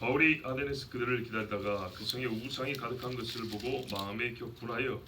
바울이 아데네에서 그들을 기다리다가 그 성에 우상이 가득한 것을 보고 마음에 격분하여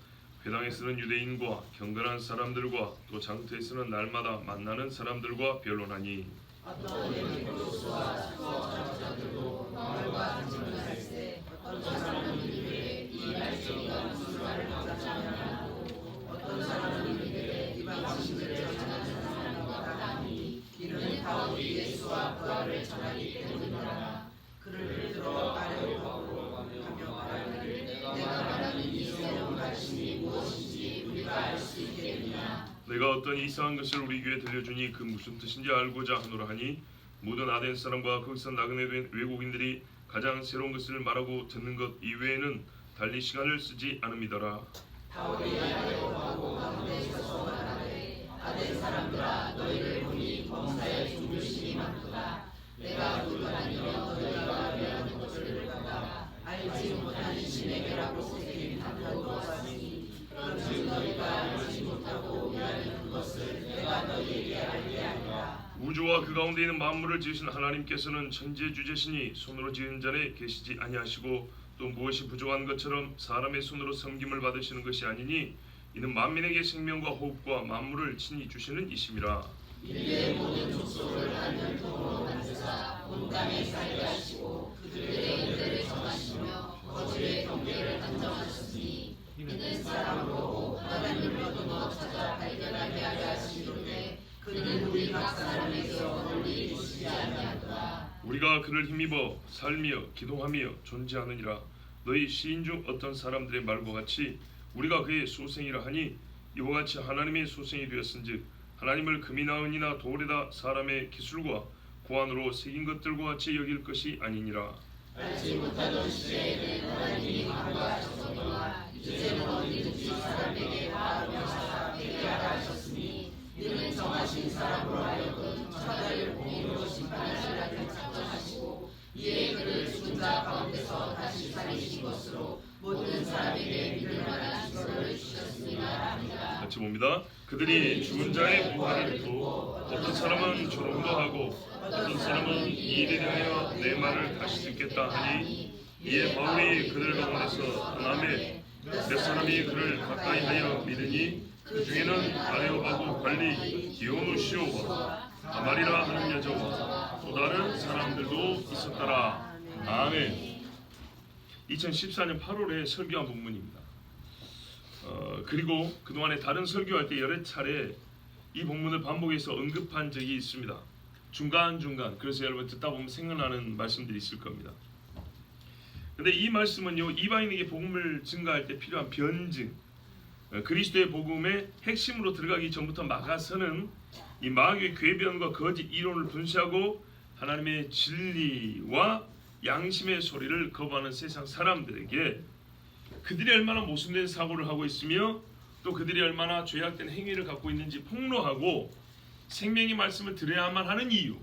회당에 서는 유대인과 경건한 사람들과 또 장터에서는 날마다 만나는 사람들과 변론하니 어떤 에피쿠로스와 사고자들도 바울과爭論할 때 어떤 사람은 이르되 이 말씀이가 무슨 말을 가르치느냐고 어떤 사람은 이르되 이방신들을 전하는 사람과 같다니 이는 바울이 예수와 부활을 전하기 때문이라. 그를 들어 아뢰오고 하며 말하기를 내가 말하는 이 새로운 말씀이 무엇인지 우리가 알 수 있겠느냐. 내가 어떤 이상한 것을 우리 귀에 들려주니 그 무슨 뜻인지 알고자 하노라 하니 모든 아덴 사람과 거기서 나그네 된 외국인들이 가장 새로운 것을 말하고 듣는 것 이외에는 달리 시간을 쓰지 않음이더라. 바울이 아뢰오고 가운데 서서 말하되 아덴 사람들아 너희를 보니 범사에 종교심이 많도다. 내가 불가하니며 너희가 위하는 것을 보다가 알지 못하는 신에게라고 새긴 한다고 보았으니 그런즉 너희가 알지 못하고 위하는 그것을 내가 너희에게 알게 하리라. 우주와 그 가운데 있는 만물을 지으신 하나님께서는 천지주제시니 손으로 지은 자에 계시지 아니하시고 또 무엇이 부족한 것처럼 사람의 손으로 섬김을 받으시는 것이 아니니 이는 만민에게 생명과 호흡과 만물을 친히 주시는 이심이라. 인류의 모든 족속을 한 혈통으로 만드사 온 땅에 살게 하시고 그들의 인대를 정하시며 거주의 경계를 한정하셨으니 이는 사람으로 하나님으로도 찾아 발견하게 하려 하시는데 그는 우리 각 사람에게서 멀리 계시지 아니하더라. 우리가 그를 힘입어 살며 기도하며 존재하느니라. 너희 시인 중 어떤 사람들의 말과 같이 우리가 그의 소생이라 하니 이와 같이 하나님의 소생이 되었은즉 하나님을 금이 나은이나 돌에다 사람의 기술과 고안으로 새긴 것들과 같이 여길 것이 아니니라. 알지 못하던 시대에는 하나님이 간과하셨거니와 이제는 어디든지 사람에게 화하면서 되게 하라 하셨으니 이는 정하신 사람으로 하여금 천하를 공의로 심판하시라는 작정하시고 이에 그를 죽은 자 가운데서 다시 살리신 것으로 모든 사람에게 믿을 만한 증거를 주셨습니다. 합니다. 같이 봅니다. 그들이 죽은 자의 부활을 믿고 어떤 사람은 조롱도 하고 어떤 사람은 이 일에 대하여 내 말을 다시 듣겠다 하니 이에 바울이 그들 가운데서 하나님의 몇 사람이 그를 가까이 하여 믿으니 그 중에는 아레오바고 관리 디오누시오와 아마리라 하는 여자와 또 다른 사람들도 있었더라. 아멘. 2014년 8월에 설교한 본문입니다. 그리고 그동안에 다른 설교할 때 여러 차례 이 본문을 반복해서 언급한 적이 있습니다. 중간중간. 그래서 여러분 듣다 보면 생각나는 말씀들이 있을 겁니다. 근데 이 말씀은요, 이방인에게 복음을 증거할 때 필요한 변증, 그리스도의 복음의 핵심으로 들어가기 전부터 마가서는 이 마귀의 궤변과 거짓 이론을 분쇄하고 하나님의 진리와 양심의 소리를 거부하는 세상 사람들에게 그들이 얼마나 모순된 사고를 하고 있으며 또 그들이 얼마나 죄악된 행위를 갖고 있는지 폭로하고 생명의 말씀을 들어야만 하는 이유,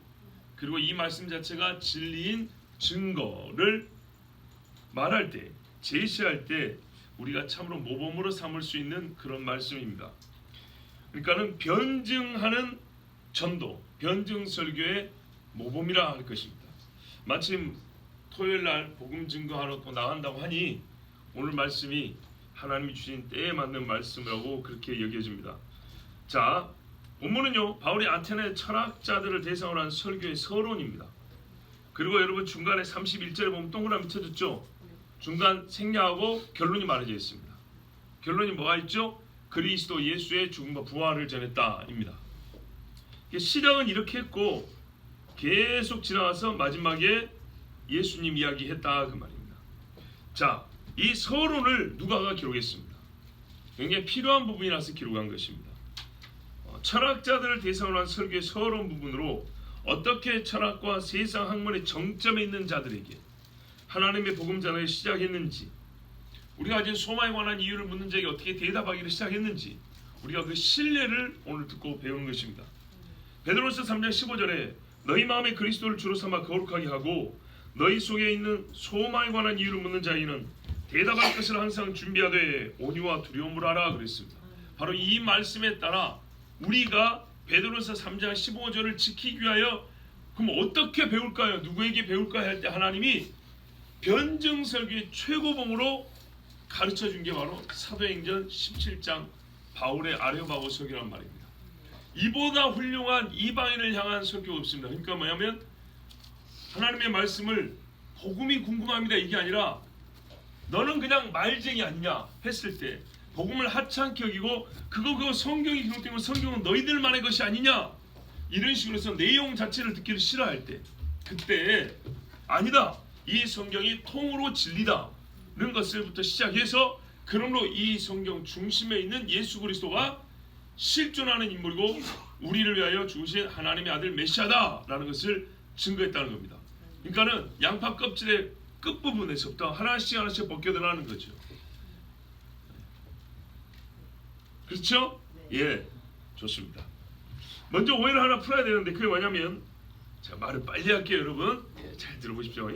그리고 이 말씀 자체가 진리인 증거를 말할 때, 제시할 때 우리가 참으로 모범으로 삼을 수 있는 그런 말씀입니다. 그러니까는 변증하는 전도, 변증 설교의 모범이라 할 것입니다. 마침 토요일 날 복음 증거하러 또 나간다고 하니 오늘 말씀이 하나님이 주신 때에 맞는 말씀이라고 그렇게 여겨집니다. 자, 본문은요, 바울이 아테네 철학자들을 대상으로 한 설교의 서론입니다. 그리고 여러분 중간에 31절에 보면 동그라미 쳐졌죠? 중간 생략하고 결론이 말해져 있습니다. 결론이 뭐가 있죠? 그리스도 예수의 죽음과 부활을 전했다입니다. 시작은 이렇게 했고 계속 지나가서 마지막에 예수님 이야기했다 그 말입니다. 자, 이 서론을 누가가 기록했습니다. 굉장히 필요한 부분이라서 기록한 것입니다. 철학자들을 대상으로 한 설교의 서론 부분으로 어떻게 철학과 세상 학문의 정점에 있는 자들에게 하나님의 복음 전하기 시작했는지, 우리가 가진 소망에 관한 이유를 묻는 자에게 어떻게 대답하기를 시작했는지 우리가 그 신뢰를 오늘 듣고 배우는 것입니다. 베드로서 3장 15절에 너희 마음에 그리스도를 주로 삼아 거룩하게 하고 너희 속에 있는 소망에 관한 이유를 묻는 자에게는 대답할 것을 항상 준비하되 온유와 두려움을 하라 그랬습니다. 바로 이 말씀에 따라 우리가 베드로서 3장 15절을 지키기 위하여 그럼 어떻게 배울까요? 누구에게 배울까요? 할 때 하나님이 변증 설교의 최고봉으로 가르쳐 준 게 바로 사도행전 17장 바울의 아레오바고 설교란 말입니다. 이보다 훌륭한 이방인을 향한 설교가 없습니다. 그러니까 뭐냐면 하나님의 말씀을 복음이 궁금합니다 이게 아니라 너는 그냥 말쟁이 아니냐 했을 때 복음을 하찮게 여기고 그거 성경이 기록된 건 성경은 너희들만의 것이 아니냐 이런 식으로 해서 내용 자체를 듣기를 싫어할 때 그때 아니다 이 성경이 통으로 진리다는 것을부터 시작해서 그러므로 이 성경 중심에 있는 예수 그리스도가 실존하는 인물이고 우리를 위하여 죽으신 하나님의 아들 메시아다라는 것을 증거했다는 겁니다. 그러니까는 양파 껍질의 끝부분에서부터 하나씩 벗겨나가는 거죠. 그렇죠? 예, 좋습니다. 먼저 오해를 하나 풀어야 되는데 그게 뭐냐면 제가 말을 빨리 할게요 여러분. 잘 들어보십시오.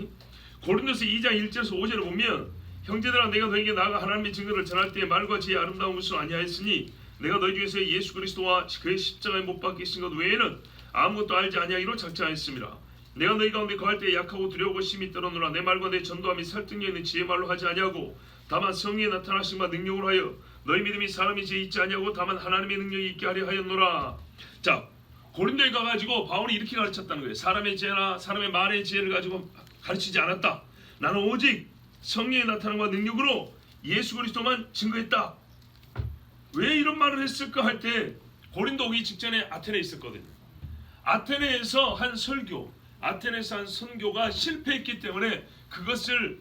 고린도서 2장 1절에서 5절을 보면 형제들아 내가 너에게 나아가 하나님의 증거를 전할 때에 말과 지혜의 아름다운 것을 아니하였으니 내가 너희 중에서 예수 그리스도와 그의 십자가에 못 박히신 것 외에는 아무것도 알지 아니하기로 작정하였습니다. 내가 너희 가운데 거할 때에 약하고 두려우고 심히 떨어노라. 내 말과 내 전도함이 설득력 있는 지혜 말로 하지 아니하고 다만 성령의 나타나심과 능력으로 하여 너희 믿음이 사람의 지혜 있지 아니하고 다만 하나님의 능력이 있게 하려 하였노라. 자, 고린도에 가가지고 바울이 이렇게 가르쳤다는 거예요. 사람의 지혜나 사람의 말의 지혜를 가지고 가르치지 않았다. 나는 오직 성령의 나타남과 능력으로 예수 그리스도만 증거했다. 왜 이런 말을 했을까 할 때 고린도 오기 직전에 아테네에 있었거든요. 아테네에서 한 설교, 아테네에서 한 선교가 실패했기 때문에 그것을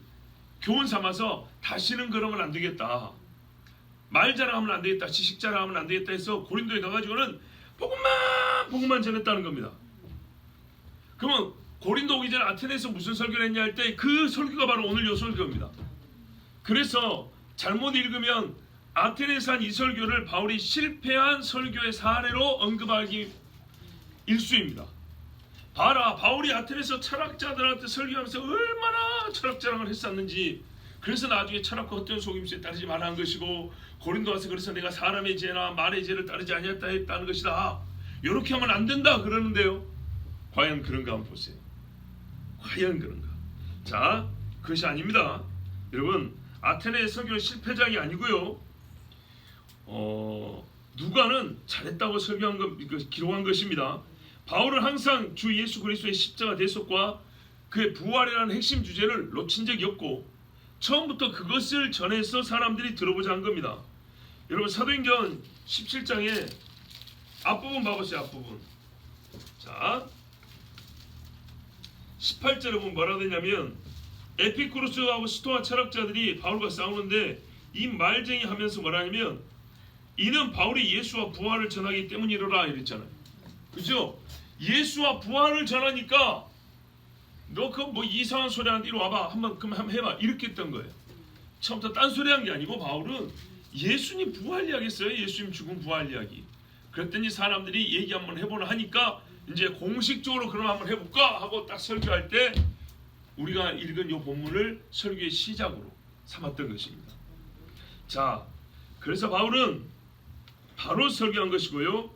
교훈 삼아서 다시는 그러면 안 되겠다. 말 자랑하면 안 되겠다. 지식 자랑하면 안 되겠다 해서 고린도에 가가지고는 복음만 전했다는 겁니다. 그러면 고린도 오기 전에 아테네에서 무슨 설교를 했냐 할 때 그 설교가 바로 오늘 요 설교입니다. 그래서 잘못 읽으면 아테네에서 한 이 설교를 바울이 실패한 설교의 사례로 언급하기 일수입니다. 봐라 바울이 아테네에서 철학자들한테 설교하면서 얼마나 철학 자랑을 했었는지 그래서 나중에 철학과 헛된 속임수에 따르지 말라는 것이고 고린도 와서 그래서 내가 사람의 지혜나 말의 지혜를 따르지 아니했다 했다는 것이다. 이렇게 하면 안 된다 그러는데요. 과연 그런가 한번 보세요. 과연 그런가. 자 그것이 아닙니다. 여러분 아테네의 설교는 실패작이 아니고요. 누가는 잘했다고 설교한 기록한 것입니다. 바울은 항상 주 예수 그리스도의 십자가 대속과 그의 부활이라는 핵심 주제를 놓친 적이 없고 처음부터 그것을 전해서 사람들이 들어보자 한 겁니다. 여러분 사도행전 17장에 앞부분 봐보세요. 앞부분. 자 18절에 보면 뭐라 되냐면 에피쿠로스하고 스토아 철학자들이 바울과 싸우는데 이 말쟁이 하면서 뭐라냐면 이는 바울이 예수와 부활을 전하기 때문이로라 이랬잖아요. 그죠? 예수와 부활을 전하니까 너 그 뭐 이상한 소리 하는데 이리 와봐 한번 해봐 이렇게 했던 거예요. 처음부터 딴소리 한 게 아니고 바울은 예수님 부활 이야기 했어요. 예수님 죽은 부활 이야기. 그랬더니 사람들이 얘기 한번 해보나 하니까 이제 공식적으로 그럼 한번 해볼까 하고 딱 설교할 때 우리가 읽은 이 본문을 설교의 시작으로 삼았던 것입니다. 자, 그래서 바울은 바로 설교한 것이고요.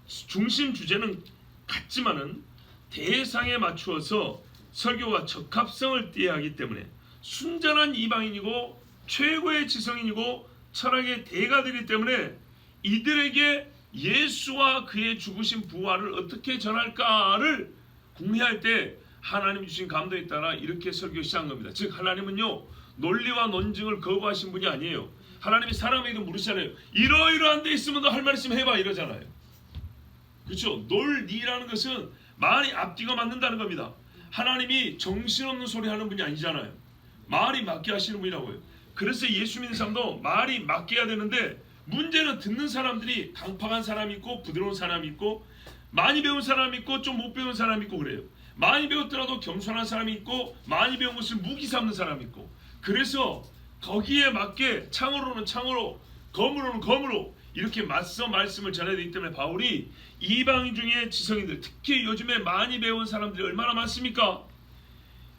중심 주제는 같지만은 대상에 맞추어서 설교와 적합성을 띠어야 하기 때문에 순전한 이방인이고 최고의 지성인이고 철학의 대가들이기 때문에 이들에게 예수와 그의 죽으신 부활을 어떻게 전할까를 궁리할 때 하나님 주신 감동에 따라 이렇게 설교 시작한 겁니다. 즉 하나님은요 논리와 논증을 거부하신 분이 아니에요. 하나님이 사람에게 물으시잖아요. 이러이러한 데 있으면 너 할 말 있으면 해봐 이러잖아요. 그렇죠? 논리라는 것은 말이 앞뒤가 맞는다는 겁니다. 하나님이 정신없는 소리 하는 분이 아니잖아요. 말이 맞게 하시는 분이라고요. 그래서 예수 믿는 사람도 말이 맞게 해야 되는데 문제는 듣는 사람들이 강팍한 사람이 있고 부드러운 사람이 있고 많이 배운 사람이 있고 좀 못 배운 사람이 있고 그래요. 많이 배웠더라도 겸손한 사람이 있고 많이 배운 것을 무기 삼는 사람이 있고 그래서 거기에 맞게 창으로는 창으로 검으로는 검으로 이렇게 맞서 말씀을 전해야 되기 때문에 바울이 이방인 중에 지성인들 특히 요즘에 많이 배운 사람들이 얼마나 많습니까?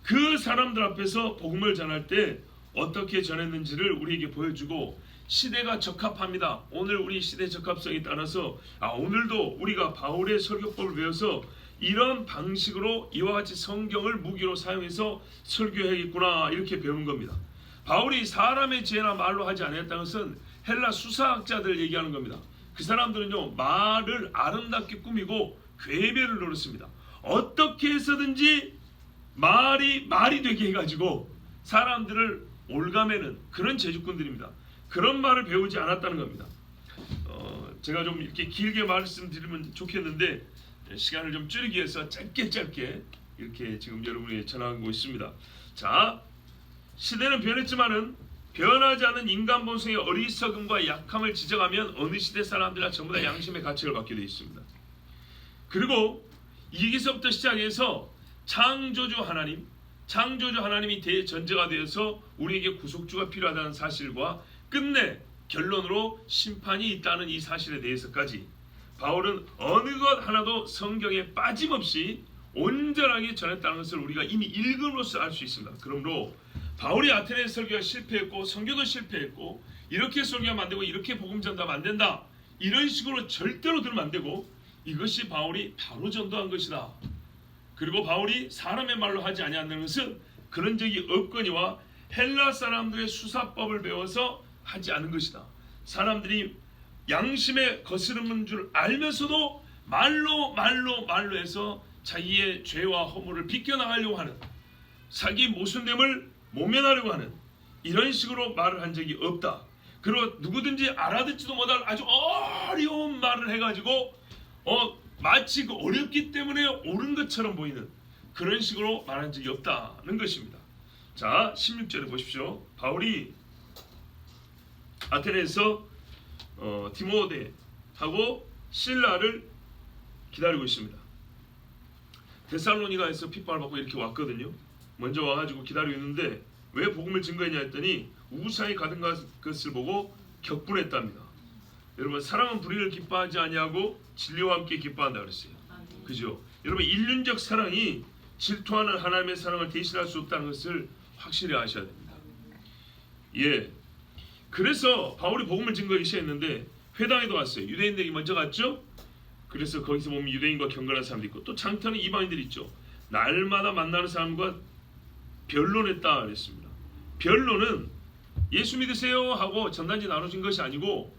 그 사람들 앞에서 복음을 전할 때 어떻게 전했는지를 우리에게 보여주고 시대가 적합합니다. 오늘 우리 시대 적합성에 따라서 오늘도 우리가 바울의 설교법을 배워서 이런 방식으로 이와 같이 성경을 무기로 사용해서 설교해야겠구나 이렇게 배운 겁니다. 바울이 사람의 지혜나 말로 하지 않았다는 것은 헬라 수사학자들 얘기하는 겁니다. 그 사람들은요 말을 아름답게 꾸미고 궤변을 노렸습니다. 어떻게 해서든지 말이 되게 해가지고 사람들을 올가매는 그런 제주꾼들입니다. 그런 말을 배우지 않았다는 겁니다. 제가 좀 이렇게 길게 말씀드리면 좋겠는데 시간을 좀 줄이기 위해서 짧게 이렇게 지금 여러분에게 전하고 있습니다. 자, 시대는 변했지만은 변하지 않는 인간 본성의 어리석음과 약함을 지적하면 어느 시대 사람들이나 전부 다 양심의 가책을 받게 되어 있습니다. 그리고 여기서부터 시작해서 창조주 하나님이 대전제가 되어서 우리에게 구속주가 필요하다는 사실과 끝내 결론으로 심판이 있다는 이 사실에 대해서까지 바울은 어느 것 하나도 성경에 빠짐없이 온전하게 전했다는 것을 우리가 이미 읽음으로써 알 수 있습니다. 그러므로 바울이 아테네 설교가 실패했고 선교도 실패했고 이렇게 설교하면 안 되고 이렇게 복음 전도하면 안 된다 이런 식으로 절대로 들으면 안 되고 이것이 바울이 바로 전도한 것이다. 그리고 바울이 사람의 말로 하지 아니하는 것은 그런 적이 없거니와 헬라 사람들의 수사법을 배워서 하지 않은 것이다. 사람들이 양심에 거스르는 줄 알면서도 말로 해서 자기의 죄와 허물을 비껴나가려고 하는 자기 모순됨을 모면하려고 하는 이런 식으로 말을 한 적이 없다. 그리고 누구든지 알아듣지도 못할 아주 어려운 말을 해가지고 마치 그 어렵기 때문에 옳은 것처럼 보이는 그런 식으로 말한 적이 없다는 것입니다. 자, 16절에 보십시오. 바울이 아테네에서 디모데하고 실라를 기다리고 있습니다. 데살로니가에서 핍박을 받고 이렇게 왔거든요. 먼저 와가지고 기다리고 있는데 왜 복음을 증거했냐 했더니 우상이 가득 것을 보고 격분했답니다. 여러분 사랑은 불의를 기뻐하지 아니하고 진리와 함께 기뻐한다 그랬어요. 그죠? 여러분 인륜적 사랑이 질투하는 하나님의 사랑을 대신할 수 없다는 것을 확실히 아셔야 됩니다. 예. 그래서 바울이 복음을 증거하기 시작했는데 회당에도 왔어요. 유대인들이 먼저 갔죠. 그래서 거기서 보면 유대인과 경건한 사람도 있고 또 장터는 이방인들이 있죠. 날마다 만나는 사람과 변론했다 그랬습니다. 변론은 예수 믿으세요 하고 전단지 나눠준 것이 아니고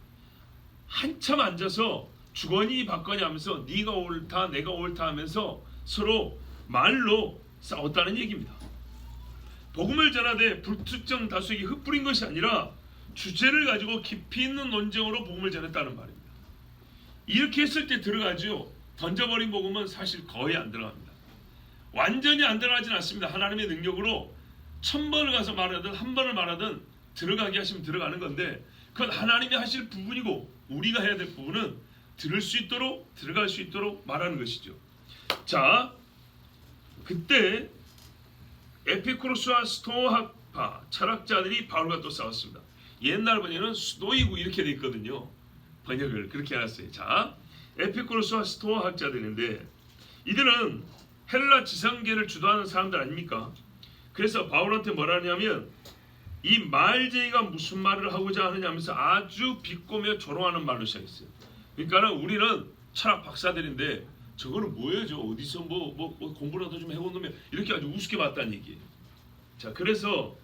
한참 앉아서 주거니 받거니 하면서 네가 옳다 내가 옳다 하면서 서로 말로 싸웠다는 얘기입니다. 복음을 전하되 불특정 다수에게 흩뿌린 것이 아니라 주제를 가지고 깊이 있는 논쟁으로 복음을 전했다는 말입니다. 이렇게 했을 때 들어가죠. 던져버린 복음은 사실 거의 안 들어갑니다. 완전히 안 들어가진 않습니다. 하나님의 능력으로 1000번을 가서 말하든 한 번을 말하든 들어가게 하시면 들어가는 건데 그건 하나님이 하실 부분이고 우리가 해야 될 부분은 들을 수 있도록 들어갈 수 있도록 말하는 것이죠. 자, 그때 에피쿠로스와 스토아파 철학자들이 바울과 또 싸웠습니다. 옛날 번역은 스토이고 이렇게 돼 있거든요. 번역을 그렇게 해놨어요. 자, 에피쿠로스와 스토아 학자들인데 이들은 헬라 지성계를 주도하는 사람들 아닙니까? 그래서 바울한테 뭐라 하냐면 이 말쟁이가 무슨 말을 하고자 하느냐면서 아주 비꼬며 조롱하는 말로 시작했어요. 그러니까 우리는 철학 박사들인데 저거는 뭐예요? 저 어디서 뭐 공부라도 좀 해본 놈이 이렇게 아주 우습게 봤다는 얘기예요. 자, 그래서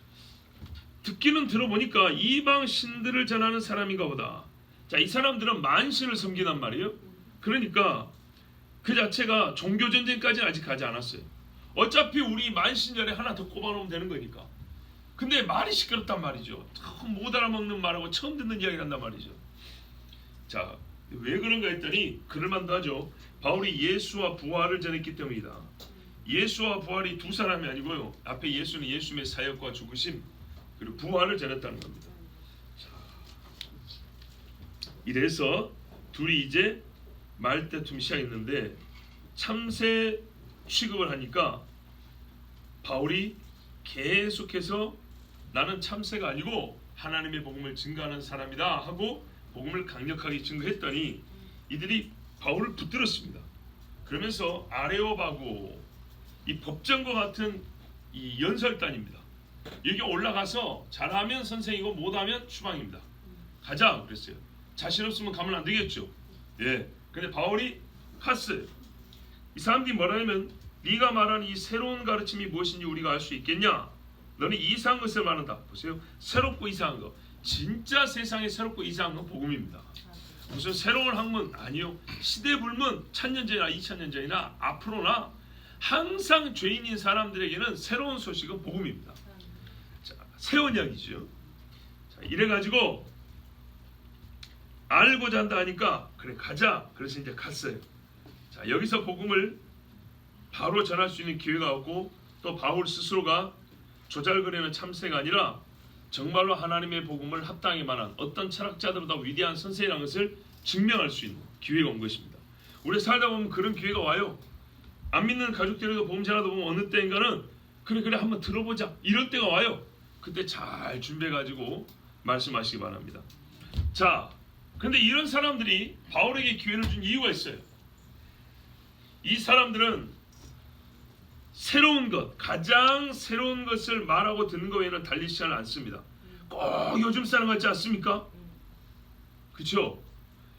듣기는 들어보니까 이방 신들을 전하는 사람인가 보다. 자, 이 사람들은 만신을 섬기단 말이에요. 그러니까 그 자체가 종교 전쟁까지는 아직 가지 않았어요. 어차피 우리 만신전에 하나 더 꼽아놓으면 되는 거니까. 근데 말이 시끄럽단 말이죠. 못 알아먹는 말하고 처음 듣는 이야기를 한단 말이죠. 자, 왜 그런가 했더니 그럴만도 하죠. 바울이 예수와 부활을 전했기 때문이다. 예수와 부활이 두 사람이 아니고요. 앞에 예수는 예수님의 사역과 죽으심 그리고 부활을 전했다는 겁니다. 자, 이래서 둘이 이제 말다툼이 시작했는데 참새 취급을 하니까 바울이 계속해서 나는 참새가 아니고 하나님의 복음을 증거하는 사람이다 하고 복음을 강력하게 증거했더니 이들이 바울을 붙들었습니다. 그러면서 아레오바고 이 법정과 같은 이 연설단입니다. 여기 올라가서 잘하면 선생이고 못하면 추방입니다. 가자 그랬어요. 자신 없으면 가면 안 되겠죠. 예. 근데 바울이 갔어요. 이 사람들이 뭐라냐면 네가 말하는 이 새로운 가르침이 무엇인지 우리가 알 수 있겠냐? 너는 이상한 것을 말한다. 보세요. 새롭고 이상한 거. 진짜 세상에 새롭고 이상한 건 복음입니다. 무슨 새로운 학문 아니요. 시대 불문 1000년 전이나 2000년 전이나 앞으로나 항상 죄인인 사람들에게는 새로운 소식은 복음입니다. 자, 새 언약이죠. 자, 이래가지고 알고자 한다 하니까 그래 가자. 그래서 이제 갔어요. 자, 여기서 복음을 바로 전할 수 있는 기회가 없고 또 바울 스스로가 조잘거리는 참새가 아니라 정말로 하나님의 복음을 합당히 말한 어떤 철학자들보다 위대한 선생이라는 것을 증명할 수 있는 기회가 온 것입니다. 우리 살다 보면 그런 기회가 와요. 안 믿는 가족들에도 복음 전하다 보면 어느 때인가는 그래 한번 들어보자 이럴 때가 와요. 그때 잘 준비해가지고 말씀하시기 바랍니다. 자, 근데 이런 사람들이 바울에게 기회를 준 이유가 있어요. 이 사람들은 새로운 것, 가장 새로운 것을 말하고 듣는 것 외에는 달리 시간을 안 씁니다. 꼭 요즘 사람 같지 않습니까? 그렇죠?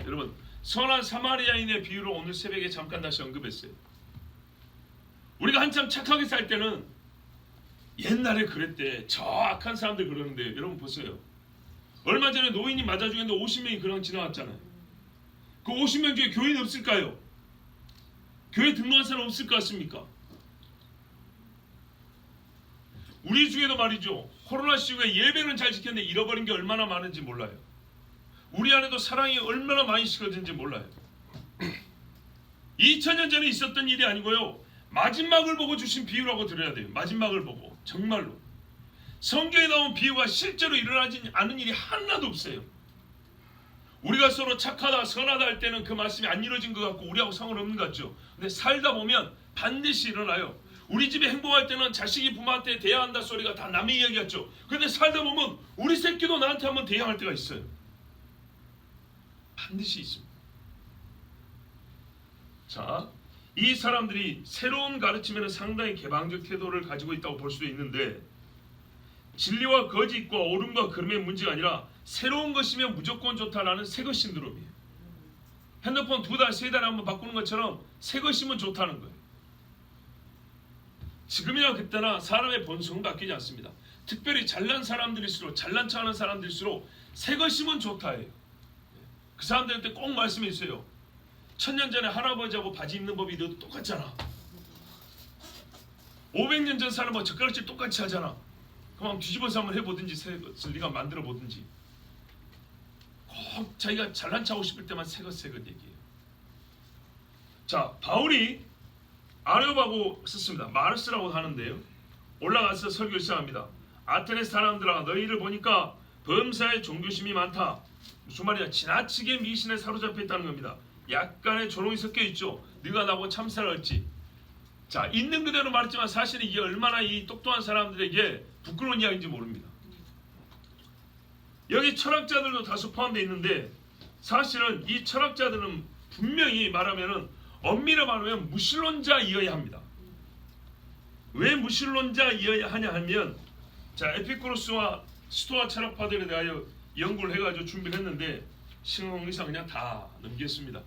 여러분, 선한 사마리아인의 비유를 오늘 새벽에 잠깐 다시 언급했어요. 우리가 한참 착하게 살 때는 옛날에 그랬대. 저 악한 사람들 그러는데 여러분 보세요. 얼마 전에 노인이 맞아 죽였는데 50명이 그냥 지나갔잖아요. 그 50명 중에 교인 없을까요? 교회 등록한 사람 없을 것 같습니까? 우리 중에도 말이죠. 코로나 시국에 예배는 잘 지켰는데 잃어버린 게 얼마나 많은지 몰라요. 우리 안에도 사랑이 얼마나 많이 식어진지 몰라요. 2000년 전에 있었던 일이 아니고요. 마지막을 보고 주신 비유라고 들어야 돼요. 마지막을 보고. 정말로. 성경에 나온 비유가 실제로 일어나지 않은 일이 하나도 없어요. 우리가 서로 착하다 선하다 할 때는 그 말씀이 안 이루어진 것 같고 우리하고 상관없는 것 같죠. 근데 살다 보면 반드시 일어나요. 우리 집에 행복할 때는 자식이 부모한테 대항한다 소리가 다 남의 이야기 같죠. 근데 살다 보면 우리 새끼도 나한테 한번 대항할 때가 있어요. 반드시 있습니다. 자, 이 사람들이 새로운 가르침에는 상당히 개방적 태도를 가지고 있다고 볼 수도 있는데 진리와 거짓과 옳음과 그름의 문제가 아니라 새로운 것이면 무조건 좋다라는 새것 신드롬이에요. 핸드폰 2달, 3달에 한번 바꾸는 것처럼 새 것이면 좋다는 거예요. 지금이나 그때나 사람의 본성은 바뀌지 않습니다. 특별히 잘난 사람들일수록 잘난 척하는 사람들일수록 새 것이면 좋다예요. 그 사람들한테 꼭 말씀이 있어요. 1000년 전에 할아버지하고 바지 입는 법이 너도 똑같잖아. 500년 전 사람하고 젓가락질 똑같이 하잖아. 그럼 뒤집어서 한번 해보든지 새 것을 네가 만들어 보든지. 꼭 자기가 잘난 척하고 싶을 때만 새 것 얘기해요. 자, 바울이 아레오바고 썼습니다. 마르스라고 하는데요. 올라가서 설교를 시작합니다. 아테네 사람들아 너희를 보니까 범사에 종교심이 많다. 무슨 말이야? 지나치게 미신에 사로잡혀 있다는 겁니다. 약간의 조롱이 섞여 있죠. 네가 나보고 참새라 했지. 자, 있는 그대로 말했지만 사실은 이게 얼마나 이 똑똑한 사람들에게 부끄러운 이야기인지 모릅니다. 여기 철학자들도 다수 포함되어 있는데 사실은 이 철학자들은 분명히 말하면은 엄밀히 말하면 무신론자이어야 합니다. 왜 무신론자이어야 하냐 하면 자, 에피쿠로스와 스토아 철학파들에 대하여 연구를 해가지고 준비를 했는데 시간 관계상 그냥 다 넘겼습니다.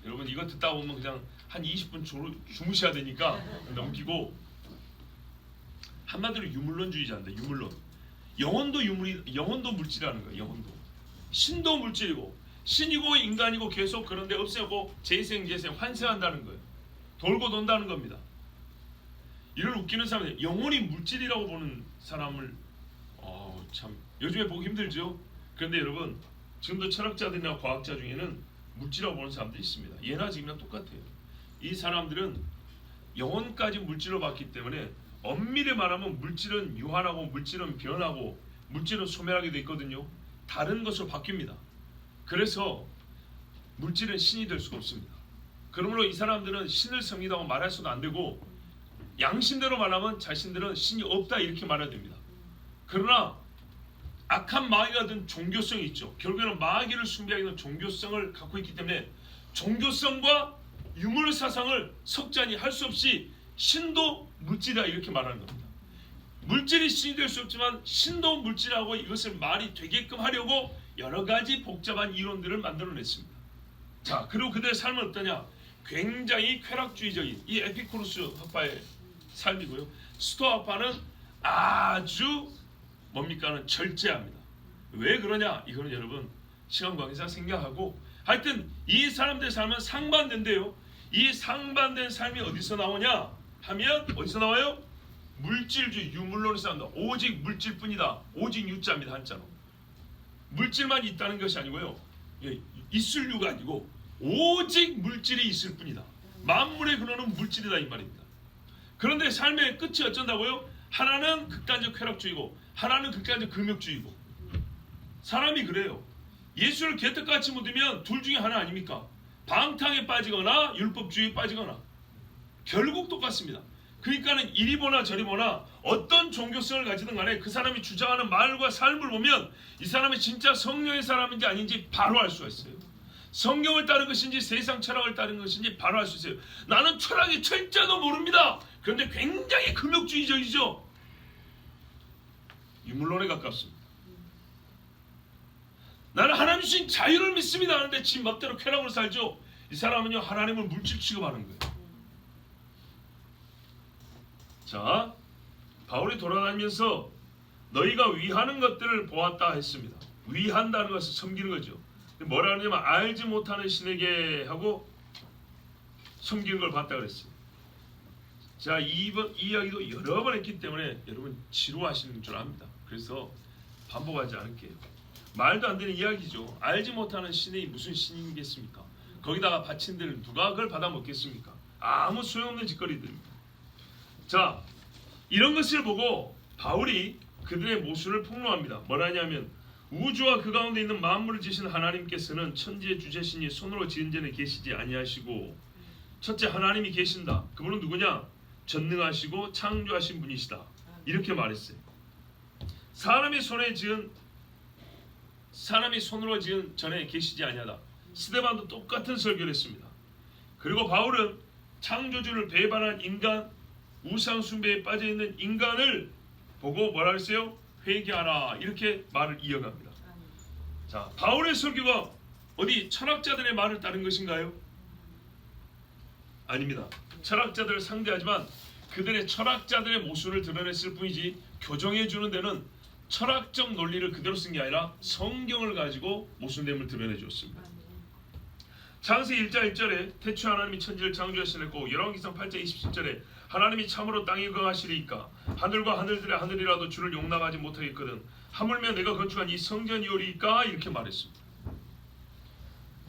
여러분 이거 듣다 보면 그냥 한 20분 주무셔야 되니까 넘기고 한마디로 유물론주의자인데 유물론. 영혼도 물질이라는 거예요. 영혼도. 신도 물질이고 신이고 인간이고 계속 그런데 없애고 재생 환생한다는 거예요. 돌고 돈다는 겁니다. 이런 웃기는 사람들 영혼이 물질이라고 보는 사람을 참 요즘에 보기 힘들죠. 그런데 여러분 지금도 철학자들이나 과학자 중에는 물질이라고 보는 사람들이 있습니다. 예나 지금이나 똑같아요. 이 사람들은 영혼까지 물질로 봤기 때문에 엄밀히 말하면 물질은 유한하고 물질은 변하고 물질은 소멸하게 돼 있거든요. 다른 것으로 바뀝니다. 그래서 물질은 신이 될 수가 없습니다. 그러므로 이 사람들은 신을 섬기다고 말할 수도 안 되고 양심대로 말하면 자신들은 신이 없다 이렇게 말해야 됩니다. 그러나 악한 마귀가 든 종교성이 있죠. 결국에는 마귀를 숭배하기 위한 종교성을 갖고 있기 때문에 종교성과 유물 사상을 석자니 할 수 없이 신도 물질이다 이렇게 말하는 겁니다. 물질이 신이 될 수 없지만 신도 물질하고 이것을 말이 되게끔 하려고 여러 가지 복잡한 이론들을 만들어냈습니다. 자, 그리고 그들의 삶은 어떠냐? 굉장히 쾌락주의적인 이 에피쿠로스 학파의 삶이고요. 스토아파는 아주 뭡니까는 절제합니다. 왜 그러냐? 이거는 여러분 시간 관계상 생각하고, 하여튼 이 사람들의 삶은 상반된데요. 이 상반된 삶이 어디서 나오냐 하면 어디서 나와요? 물질주의, 유물론에서 나온다. 오직 물질뿐이다. 오직 유자입니다. 한자로. 물질만 있다는 것이 아니고요. 있을 유가 아니고 오직 물질이 있을 뿐이다. 만물의 근원은 물질이다 이 말입니다. 그런데 삶의 끝이 어쩐다고요? 하나는 극단적 쾌락주의고 하나는 극단적 금욕주의고. 사람이 그래요. 예수를 개떡같이 믿으면 둘 중에 하나 아닙니까? 방탕에 빠지거나 율법주의에 빠지거나 결국 똑같습니다. 그러니까는 이리 보나 저리 보나 어떤 종교성을 가지든 간에 그 사람이 주장하는 말과 삶을 보면 이 사람이 진짜 성령의 사람인지 아닌지 바로 알 수가 있어요. 성경을 따른 것인지 세상 철학을 따른 것인지 바로 알 수 있어요. 나는 철학의 철자도 모릅니다. 그런데 굉장히 금욕주의적이죠. 유물론에 가깝습니다. 나는 하나님 주신 자유를 믿습니다 하는데 지 멋대로 쾌락으로 살죠. 이 사람은요 하나님을 물질 취급하는 거예요. 자, 바울이 돌아다니면서 너희가 위하는 것들을 보았다 했습니다. 위한다는 것은 섬기는 거죠. 뭐라 하냐면 알지 못하는 신에게 하고 섬기는 걸 봤다 그랬어요. 자, 이 이야기도 여러 번 했기 때문에 여러분 지루하시는 줄 압니다. 그래서 반복하지 않을게요. 말도 안 되는 이야기죠. 알지 못하는 신이 무슨 신이겠습니까? 거기다가 바친 데를 누가 그걸 받아 먹겠습니까? 아무 소용없는 짓거리들입니다. 자, 이런 것을 보고 바울이 그들의 모순을 폭로합니다. 뭐라 하냐면 우주와 그 가운데 있는 만물을 지신 하나님께서는 천지의 주제신이 손으로 지은 자는 계시지 아니하시고, 첫째 하나님이 계신다. 그분은 누구냐? 전능하시고 창조하신 분이시다. 이렇게 말했어요. 사람이 손으로 지은 전에 계시지 아니하다. 스데반도 똑같은 설교를 했습니다. 그리고 바울은 창조주를 배반한 인간, 우상 숭배에 빠져있는 인간을 보고 뭐라 그랬어요? 회개하라. 이렇게 말을 이어갑니다. 자, 바울의 설교가 어디 철학자들의 말을 따른 것인가요? 아닙니다. 철학자들을 상대하지만 그들의 철학자들의 모순을 드러냈을 뿐이지 교정해 주는 데는 철학적 논리를 그대로 쓴 게 아니라 성경을 가지고 모순됨을 드러내 주었습니다. 창세기 1장 1절에 태초 하나님이 천지를 창조하시고 열왕기상 8장 27절에 하나님이 참으로 땅에 거하시리이까 하늘과 하늘들의 하늘이라도 주를 용납하지 못하겠거든 하물며 내가 건축한 이 성전이오리이까 이렇게 말했습니다.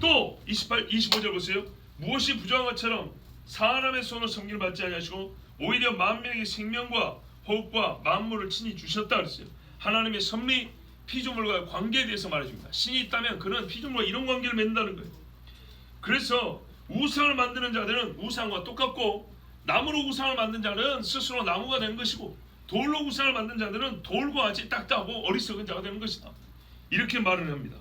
또 25절 보세요. 무엇이 부정한 것처럼 사람의 손으로 섬김을 받지 아니하시고 오히려 만민에게 생명과 호흡과 만물을 친히 주셨다 그랬어요. 하나님의 섭리, 피조물과의 관계에 대해서 말해줍니다. 신이 있다면 그는 피조물과 이런 관계를 맺는다는 거예요. 그래서 우상을 만드는 자들은 우상과 똑같고 나무로 우상을 만든 자는 스스로 나무가 되는 것이고 돌로 우상을 만든 자들은 돌과 같이 딱딱하고 어리석은 자가 되는 것이다. 이렇게 말을 합니다.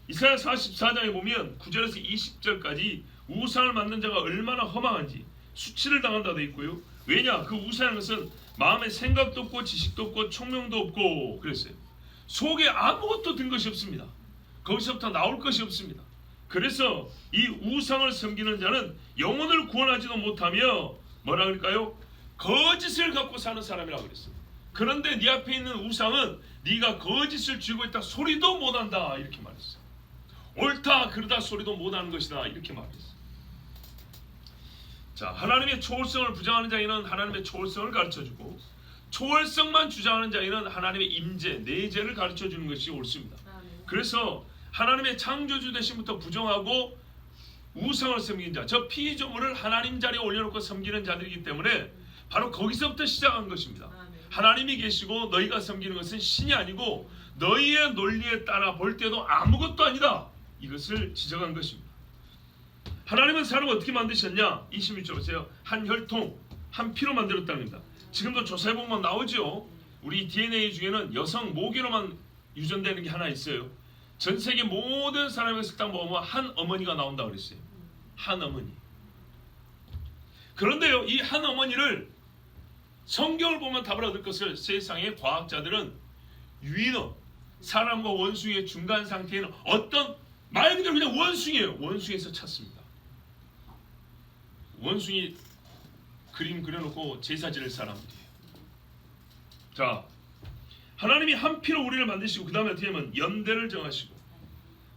이사야 44장에 보면 9절에서 20절까지 우상을 만든 자가 얼마나 허망한지 수치를 당한다 되어 있고요. 왜냐? 그 우상이라는 것은 마음에 생각도 없고 지식도 없고 총명도 없고 그랬어요. 속에 아무것도 든 것이 없습니다. 거기서부터 나올 것이 없습니다. 그래서 이 우상을 섬기는 자는 영혼을 구원하지도 못하며 뭐라 그럴까요? 거짓을 갖고 사는 사람이라고 그랬어요. 그런데 네 앞에 있는 우상은 네가 거짓을 쥐고 있다 소리도 못한다 이렇게 말했어요. 옳다 그르다 소리도 못하는 것이다 이렇게 말했어요. 자, 하나님의 초월성을 부정하는 자에는 하나님의 초월성을 가르쳐주고 초월성만 주장하는 자에는 하나님의 임재, 내재를 가르쳐주는 것이 옳습니다. 그래서 하나님의 창조주 되심부터 부정하고 우상을 섬긴 자, 저 피조물을 하나님 자리에 올려놓고 섬기는 자들이기 때문에 바로 거기서부터 시작한 것입니다. 하나님이 계시고 너희가 섬기는 것은 신이 아니고 너희의 논리에 따라 볼 때도 아무것도 아니다. 이것을 지적한 것입니다. 하나님은 사람을 어떻게 만드셨냐? 21절 보세요. 한 혈통, 한 피로 만들었다는 겁니다. 지금도 조사해보면 나오죠. 우리 DNA 중에는 여성 모기로만 유전되는 게 하나 있어요. 전 세계 모든 사람의 식당 먹으면 한 어머니가 나온다고 그랬어요. 한 어머니. 그런데요, 이 한 어머니를 성경을 보면 답을 얻을 것을 세상의 과학자들은 유인원, 사람과 원숭이의 중간 상태에는 어떤 말 그대로 그냥 원숭이에요. 원숭이에서 찾습니다. 원숭이 그림 그려놓고 제사 지낼 사람들이에요. 자, 하나님이 한 피로 우리를 만드시고 그 다음에 어떻게 하면 연대를 정하시고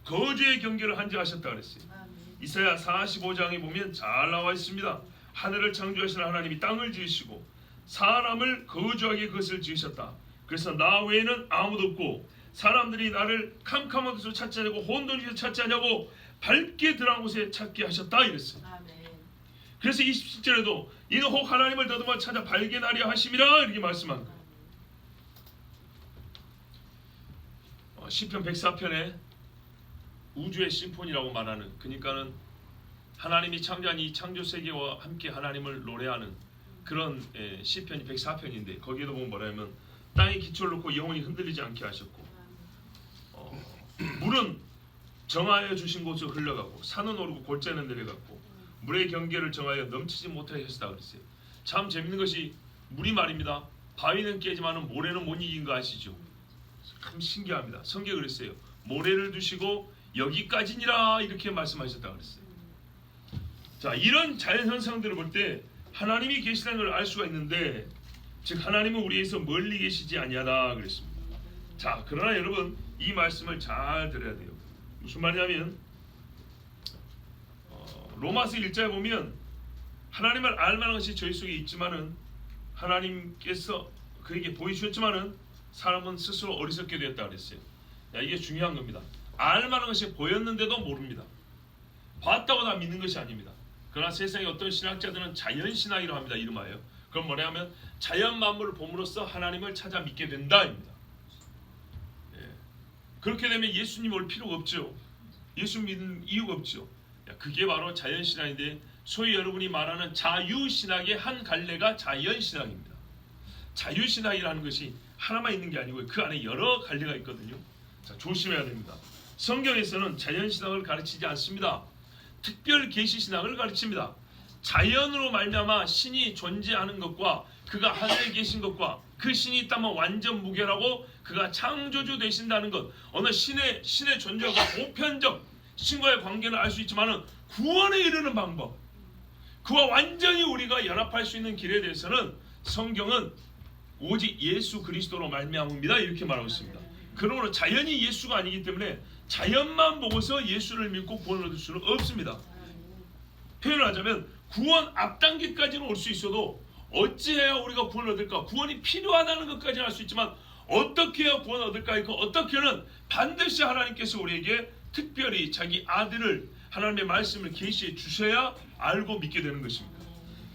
거주의 경계를 한정하셨다 그랬어요. 이사야 45장에 보면 잘 나와 있습니다. 하늘을 창조하시는 하나님이 땅을 지으시고 사람을 거주하게 그것을 지으셨다. 그래서 나 외에는 아무도 없고 사람들이 나를 캄캄한 곳에서 찾지 않냐고 혼돈에서 찾지 않냐고 밝게 드러난 곳에 찾게 하셨다 이랬어요. 그래서 27절에도 이는 혹 하나님을 더듬어 찾아 발견하려 하심이라 이렇게 말씀한 거예요. 시편 104편에 우주의 심포니라고 말하는, 그러니까는 하나님이 창조한 이 창조 세계와 함께 하나님을 노래하는 그런 시편이 104편인데 거기에도 보면 뭐라면 땅에 기초를 놓고 영원히 흔들리지 않게 하셨고 물은 정하여 주신 곳으로 흘러가고 산은 오르고 골짜기는 내려갔고 물의 경계를 정하여 넘치지 못하게 하셨다 그랬어요. 참 재밌는 것이 물이 말입니다. 바위는 깨지만은 모래는 못 이긴 거 아시죠? 참 신기합니다. 성경에 그랬어요. 모래를 두시고 여기까지니라 이렇게 말씀하셨다 그랬어요. 자, 이런 자연 현상들을 볼 때 하나님이 계시다는 걸 알 수가 있는데, 즉 하나님은 우리에서 멀리 계시지 아니하다 그랬습니다. 자, 그러나 여러분 이 말씀을 잘 들어야 돼요. 무슨 말이냐면 로마서 1장에 보면 하나님을 알만한 것이 저희 속에 있지만은 하나님께서 그에게 보여주셨지만은 사람은 스스로 어리석게 되었다 그랬어요. 야, 이게 중요한 겁니다. 알만한 것이 보였는데도 모릅니다. 봤다고 다 믿는 것이 아닙니다. 그러나 세상의 어떤 신학자들은 자연신학이라고 합니다. 이름하여. 그럼 뭐냐면 자연 만물을 봄으로써 하나님을 찾아 믿게 된다입니다. 예. 그렇게 되면 예수님 올 필요가 없죠. 예수 믿는 이유가 없죠. 그게 바로 자연신학인데 소위 여러분이 말하는 자유신학의 한 갈래가 자연신학입니다. 자유신학이라는 것이 하나만 있는 게 아니고 그 안에 여러 갈래가 있거든요. 자, 조심해야 됩니다. 성경에서는 자연신학을 가르치지 않습니다. 특별 계시신학을 가르칩니다. 자연으로 말미암아 신이 존재하는 것과 그가 하늘에 계신 것과 그 신이 있다면 완전 무결하고 그가 창조주 되신다는 것, 어느 신의 존재가 보편적 신과의 관계를 알 수 있지만은 구원에 이르는 방법, 그와 완전히 우리가 연합할 수 있는 길에 대해서는 성경은 오직 예수 그리스도로 말미암습니다 이렇게 말하고 있습니다. 그러므로 자연이 예수가 아니기 때문에 자연만 보고서 예수를 믿고 구원을 얻을 수는 없습니다. 표현을 하자면 구원 앞단계까지는 올 수 있어도 어찌해야 우리가 구원을 얻을까? 구원이 필요하다는 것까지는 알 수 있지만 어떻게 해야 구원을 얻을까? 있고 어떻게는 반드시 하나님께서 우리에게 특별히 자기 아들을 하나님의 말씀을 계시해 주셔야 알고 믿게 되는 것입니다.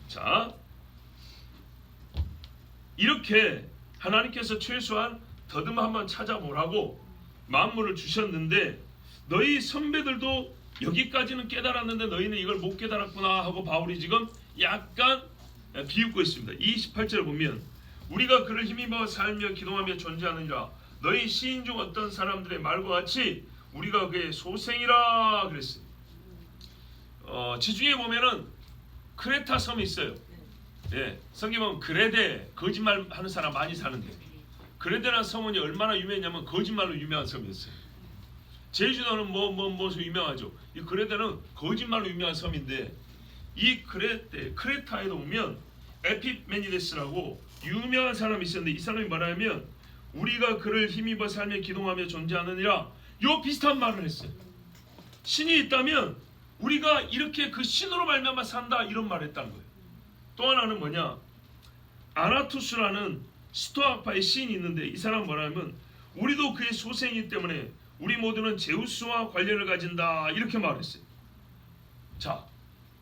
자, 이렇게 하나님께서 최소한 더듬어 한번 찾아보라고 만물을 주셨는데 너희 선배들도 여기까지는 깨달았는데 너희는 이걸 못 깨달았구나 하고 바울이 지금 약간 비웃고 있습니다. 28절을 보면 우리가 그를 힘입어 살며 기도하며 존재하느니라 너희 시인 중 어떤 사람들의 말과 같이 우리가 그의 소생이라 그랬어요. 지중해 보면은 크레타 섬이 있어요. 예, 성경 보면 그레데 거짓말하는 사람 많이 사는데 그레데라는 섬은 얼마나 유명했냐면 거짓말로 유명한 섬이었어요. 제주도는 뭐서 유명하죠. 이 그레데는 거짓말로 유명한 섬인데 이 크레타에도 보면 에피메니데스라고 유명한 사람이 있었는데 이 사람이 말하면 우리가 그를 힘입어 살며 기도하며 존재하느니라 요 비슷한 말을 했어요. 신이 있다면 우리가 이렇게 그 신으로 말미암아 산다 이런 말을 했다는 거예요. 또 하나는 뭐냐, 아나투스라는 스토아파의 시인이 있는데 이 사람은 뭐냐면 우리도 그의 소생이기 때문에 우리 모두는 제우스와 관련을 가진다 이렇게 말했어요. 자,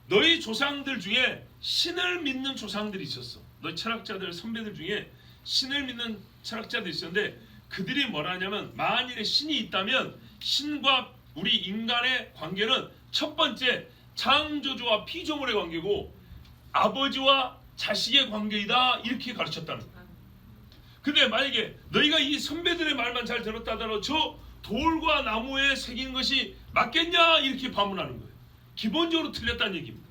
너희 조상들 중에 신을 믿는 조상들이 있었어. 너희 철학자들 선배들 중에 신을 믿는 철학자들이 있었는데 그들이 뭐라 하냐면 만일에 신이 있다면 신과 우리 인간의 관계는 첫 번째 창조주와 피조물의 관계고 아버지와 자식의 관계이다 이렇게 가르쳤다는 거예요. 근데 만약에 너희가 이 선배들의 말만 잘 들었다 하더라도 저 돌과 나무에 새긴 것이 맞겠냐 이렇게 반문하는 거예요. 기본적으로 틀렸다는 얘기입니다.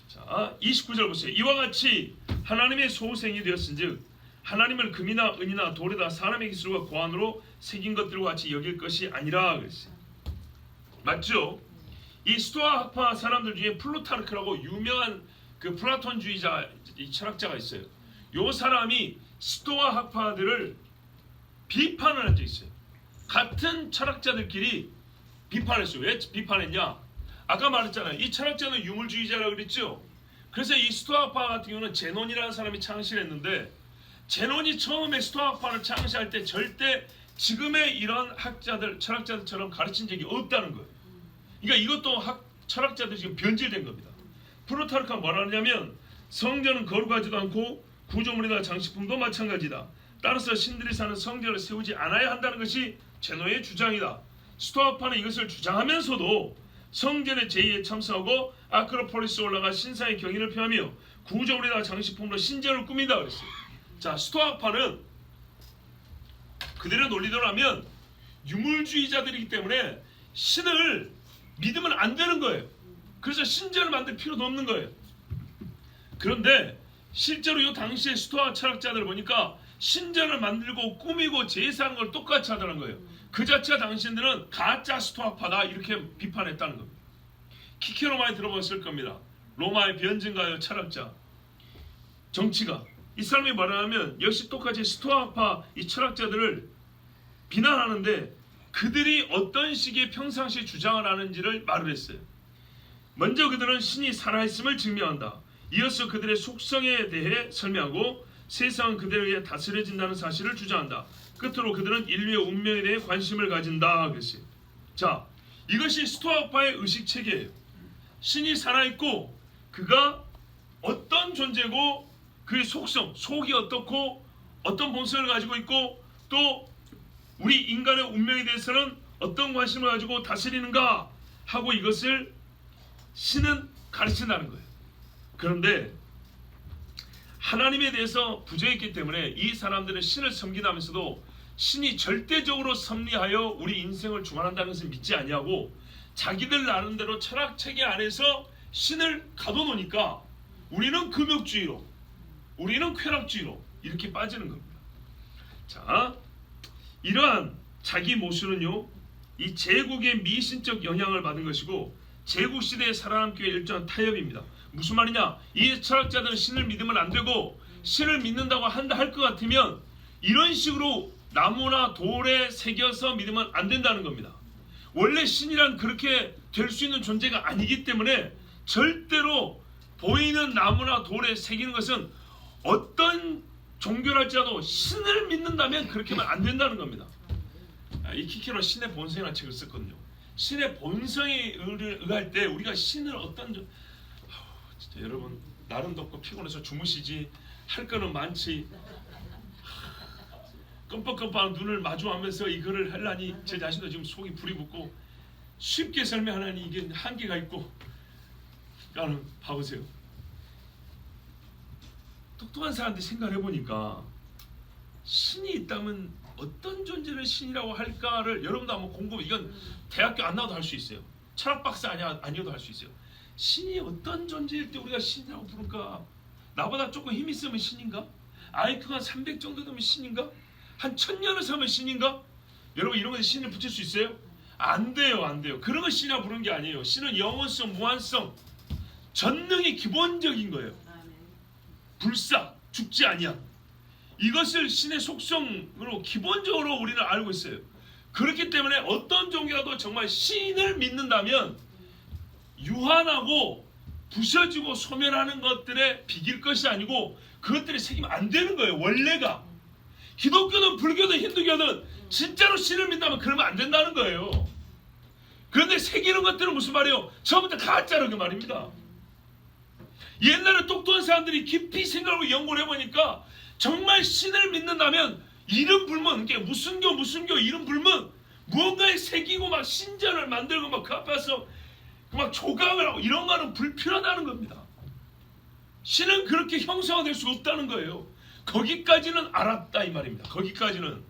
자, 29절 보세요. 이와 같이 하나님의 소생이 되었은즉 하나님을 금이나 은이나 돌에다 사람의 기술과 고안으로 새긴 것들과 같이 여길 것이 아니라 그랬어요. 맞죠? 이 스토아 학파 사람들 중에 플루타르크라고 유명한 그 플라톤주의자 이 철학자가 있어요. 요 사람이 스토아 학파들을 비판을 한 적이 있어요. 같은 철학자들끼리 비판했어요. 왜 비판했냐? 아까 말했잖아요. 이 철학자는 유물주의자라고 그랬죠. 그래서 이 스토아파 같은 경우는 제논이라는 사람이 창시했는데, 제논이 처음에 스토아파를 창시할 때 절대 지금의 이런 학자들, 철학자들처럼 가르친 적이 없다는 거예요. 그러니까 이것도 철학자들이 지금 변질된 겁니다. 플루타르크가 뭐라 하냐면, 성전은 거룩하지도 않고 구조물이나 장식품도 마찬가지다. 따라서 신들이 사는 성전을 세우지 않아야 한다는 것이 제논의 주장이다. 스토아파는 이것을 주장하면서도 성전의 제의에 참석하고 아크로폴리스에 올라가 신사의 경의를 표하며 구조물이나 장식품으로 신전을 꾸민다 그랬어요. 자, 스토아파는 그들의 논리대로 하면 유물주의자들이기 때문에 신을 믿으면 안 되는 거예요. 그래서 신전을 만들 필요도 없는 거예요. 그런데 실제로 이 당시에 스토아 철학자들을 보니까 신전을 만들고 꾸미고 제사하는 걸 똑같이 하더라는 거예요. 그 자체가 당신들은 가짜 스토아파다 이렇게 비판했다는 겁니다. 키케로 많이 들어봤을 겁니다. 로마의 변증가요 철학자, 정치가. 이 사람이 말하면 역시 똑같이 스토아파 이 철학자들을 비난하는데 그들이 어떤 식의 평상시 주장을 하는지를 말을 했어요. 먼저 그들은 신이 살아있음을 증명한다. 이어서 그들의 속성에 대해 설명하고 세상은 그들에 의해 다스려진다는 사실을 주장한다. 끝으로 그들은 인류의 운명에 대해 관심을 가진다 그랬어요. 자, 이것이 스토아파의 의식체계예요. 신이 살아있고 그가 어떤 존재고 그의 속성, 속이 어떻고 어떤 본성을 가지고 있고 또 우리 인간의 운명에 대해서는 어떤 관심을 가지고 다스리는가 하고 이것을 신은 가르친다는 거예요. 그런데 하나님에 대해서 부정했기 때문에 이 사람들은 신을 섬기면서도 신이 절대적으로 섭리하여 우리 인생을 주관한다는 것을 믿지 아니하고 자기들 나름대로 철학체계 안에서 신을 가둬놓으니까 우리는 금욕주의로, 우리는 쾌락주의로 이렇게 빠지는 겁니다. 자, 이러한 자기 모순은요, 이 제국의 미신적 영향을 받은 것이고 제국시대에 살아남기 위해 일정한 타협입니다. 무슨 말이냐? 이 철학자들은 신을 믿으면 안 되고 신을 믿는다고 할 것 같으면 이런 식으로 나무나 돌에 새겨서 믿으면 안 된다는 겁니다. 원래 신이란 그렇게 될 수 있는 존재가 아니기 때문에 절대로 보이는 나무나 돌에 새기는 것은 어떤 종교랄지라도 신을 믿는다면 그렇게 하면 안 된다는 겁니다. 이 키케로 신의 본성이라는 책을 썼거든요. 신의 본성에 의할 때 우리가 신을 어떤 진짜 여러분 날은 덥고 피곤해서 주무시지 할 거는 많지 끔뻑끔뻑한 눈을 마주하면서 이거를 하려니 제 자신도 지금 속이 불이 붙고 쉽게 설명하려니 이게 한계가 있고 나는 봐보세요. 똑똑한 사람들이 생각해보니까 신이 있다면 어떤 존재를 신이라고 할까를 여러분도 한번 공부해. 이건 대학교 안 나와도 할 수 있어요. 철학 박사 아니어도 할 수 있어요. 신이 어떤 존재일 때 우리가 신이라고 부를까? 나보다 조금 힘 있으면 신인가? IQ가 300 정도 되면 신인가? 한 1000년을 살면 신인가? 여러분 이런 것에 신을 붙일 수 있어요? 안 돼요, 안 돼요. 그런 걸 신이라고 부르는 게 아니에요. 신은 영원성, 무한성, 전능이 기본적인 거예요. 불사, 죽지 아니야. 이것을 신의 속성으로 기본적으로 우리는 알고 있어요. 그렇기 때문에 어떤 종교라도 정말 신을 믿는다면 유한하고 부셔지고 소멸하는 것들에 비길 것이 아니고 그것들이 새기면 안 되는 거예요. 원래가. 기독교든 불교든 힌두교든 진짜로 신을 믿다면 그러면 안 된다는 거예요. 그런데 새기는 것들은 무슨 말이에요? 처음부터 가짜로 그 말입니다. 옛날에 똑똑한 사람들이 깊이 생각하고 연구를 해보니까 정말 신을 믿는다면 이름 불면 무슨교 이름 불면 무언가에 새기고 막 신전을 만들고 막 그 앞에서 막 조각을 하고 이런 거는 불필요하다는 겁니다. 신은 그렇게 형성화될 수 없다는 거예요. 거기까지는 알았다 이 말입니다. 거기까지는.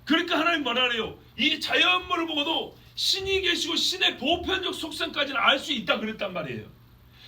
그러니까 하나님 뭐라 그래요? 이 자연물을 보고도 신이 계시고 신의 보편적 속성까지는 알 수 있다 그랬단 말이에요.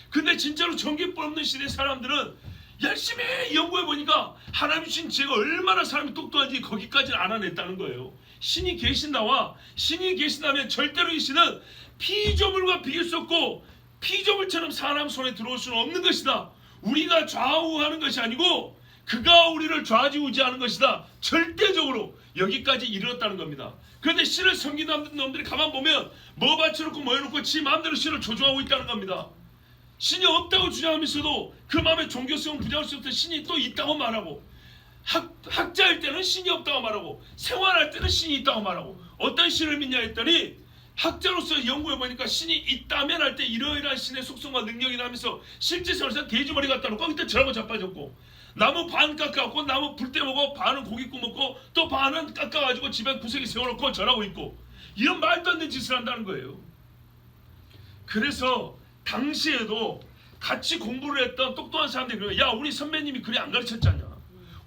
근데 진짜로 전기불 없는 시대 사람들은 열심히 연구해 보니까 하나님 주신 지혜가 얼마나 사람이 똑똑한지 거기까지는 알아냈다는 거예요. 신이 계신다와 신이 계신다면 절대로 이 신은 피조물과 비길 수 없고 피조물처럼 사람 손에 들어올 수는 없는 것이다. 우리가 좌우하는 것이 아니고 그가 우리를 좌지우지하는 것이다. 절대적으로 여기까지 이르렀다는 겁니다. 그런데 신을 섬기는 놈들이 가만 보면 뭐 바쳐놓고 뭐 해놓고 지 마음대로 신을 조종하고 있다는 겁니다. 신이 없다고 주장하면서도 그 마음에 종교성을 부정할 수 없던 신이 또 있다고 말하고, 학자일 때는 신이 없다고 말하고, 생활할 때는 신이 있다고 말하고, 어떤 신을 믿냐 했더니 학자로서 연구해 보니까 신이 있다면 할 때 이러이러한 신의 속성과 능력이 나면서 실제성에서 돼지머리 갖다 놓고 그때 저라고 자빠졌고, 나무 반 깎아갖고 나무 불 때 먹고 반은 고기 구워 먹고 또 반은 깎아가지고 집에 구석에 세워놓고 저라고 있고, 이런 말도 안 되는 짓을 한다는 거예요. 그래서 당시에도 같이 공부를 했던 똑똑한 사람들이 그래요. 야, 우리 선배님이 그래 안 가르쳤잖냐,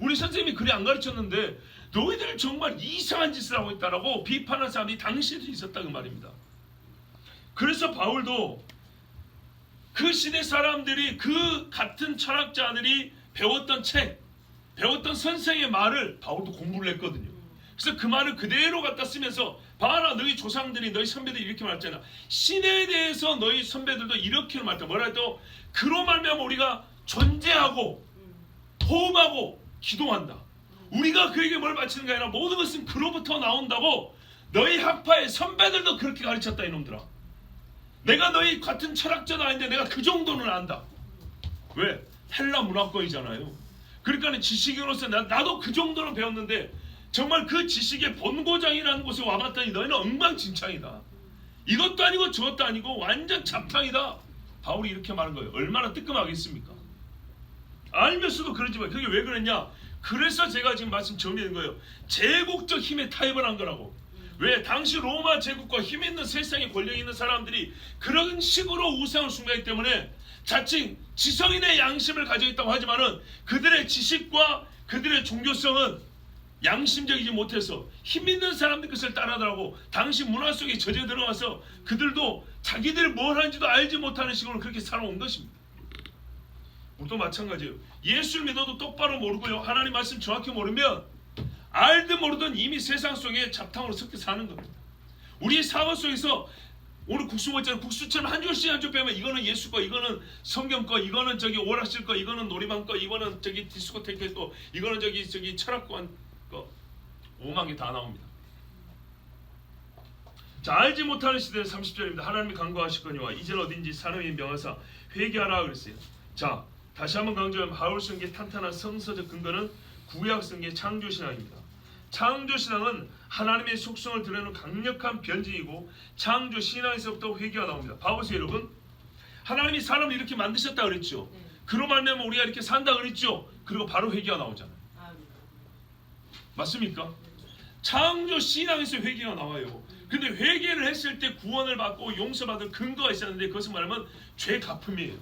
우리 선생님이 그래 안 가르쳤는데 너희들 정말 이상한 짓을 하고 있다라고 비판하는 사람이 당시에도 있었다 그 말입니다. 그래서 바울도 그 시대 사람들이, 그 같은 철학자들이 배웠던 책, 배웠던 선생의 말을 바울도 공부를 했거든요. 그래서 그 말을 그대로 갖다 쓰면서, 봐라 너희 조상들이, 너희 선배들이 이렇게 말했잖아. 신에 대해서 너희 선배들도 이렇게 말했다. 뭐라 해도 그로 말미암아 우리가 존재하고 호흡하고 기도한다. 우리가 그에게 뭘 바치는 게 아니라 모든 것은 그로부터 나온다고 너희 학파의 선배들도 그렇게 가르쳤다 이놈들아. 내가 너희 같은 철학자도 아닌데 내가 그 정도는 안다. 왜? 헬라 문화권이잖아요. 그러니까 지식인으로서 나도 그 정도는 배웠는데 정말 그 지식의 본고장이라는 곳에 와봤더니 너희는 엉망진창이다. 이것도 아니고 저것도 아니고 완전 잡탕이다. 바울이 이렇게 말한 거예요. 얼마나 뜨끔하겠습니까? 알면서도 그러지 마. 그게 왜 그랬냐? 그래서 제가 지금 말씀 정리된 거예요. 제국적 힘에 타협을 한 거라고. 왜? 당시 로마 제국과 힘 있는 세상에 권력 있는 사람들이 그런 식으로 우상을 숭배하기 때문에 자칭 지성인의 양심을 가지고 있다고 하지만은 그들의 지식과 그들의 종교성은 양심적이지 못해서 힘 있는 사람들 것을 따라하더라고. 당시 문화 속에 젖어 들어가서 그들도 자기들이 뭘 하는지도 알지 못하는 식으로 그렇게 살아온 것입니다. 우리도 마찬가지예요. 예수를 믿어도 똑바로 모르고요, 하나님 말씀 정확히 모르면 알든 모르든 이미 세상 속에 잡탕으로 섞여 사는 겁니다. 우리 사고 속에서 오늘 국수 먹잖아요. 국수처럼 한 줄씩 한 줄 빼면 이거는 예수 거, 이거는 성경 거, 이거는 저기 오락실 거, 이거는 놀이방 거, 이거는 저기 디스코테크 거, 이거는 저기 철학관 거, 5만 개 다 나옵니다. 자, 알지 못하는 시대는 30절입니다. 하나님이 간구하시거니와 이제는 어딘지 사람이 명하사 회개하라 그랬어요. 자, 다시 한번 강조하면 바울 성경의 탄탄한 성서적 근거는 구약 성경의 창조신앙입니다. 창조신앙은 하나님의 속성을 드러내는 강력한 변증이고 창조신앙에서부터 회개가 나옵니다. 봐보세요 여러분. 하나님이 사람을 이렇게 만드셨다 그랬죠. 그로 말미암아 우리가 이렇게 산다 그랬죠. 그리고 바로 회개가 나오잖아요. 맞습니까? 창조신앙에서 회개가 나와요. 근데 회개를 했을 때 구원을 받고 용서받을 근거가 있었는데 그것은 말하면 죄 갚음이에요.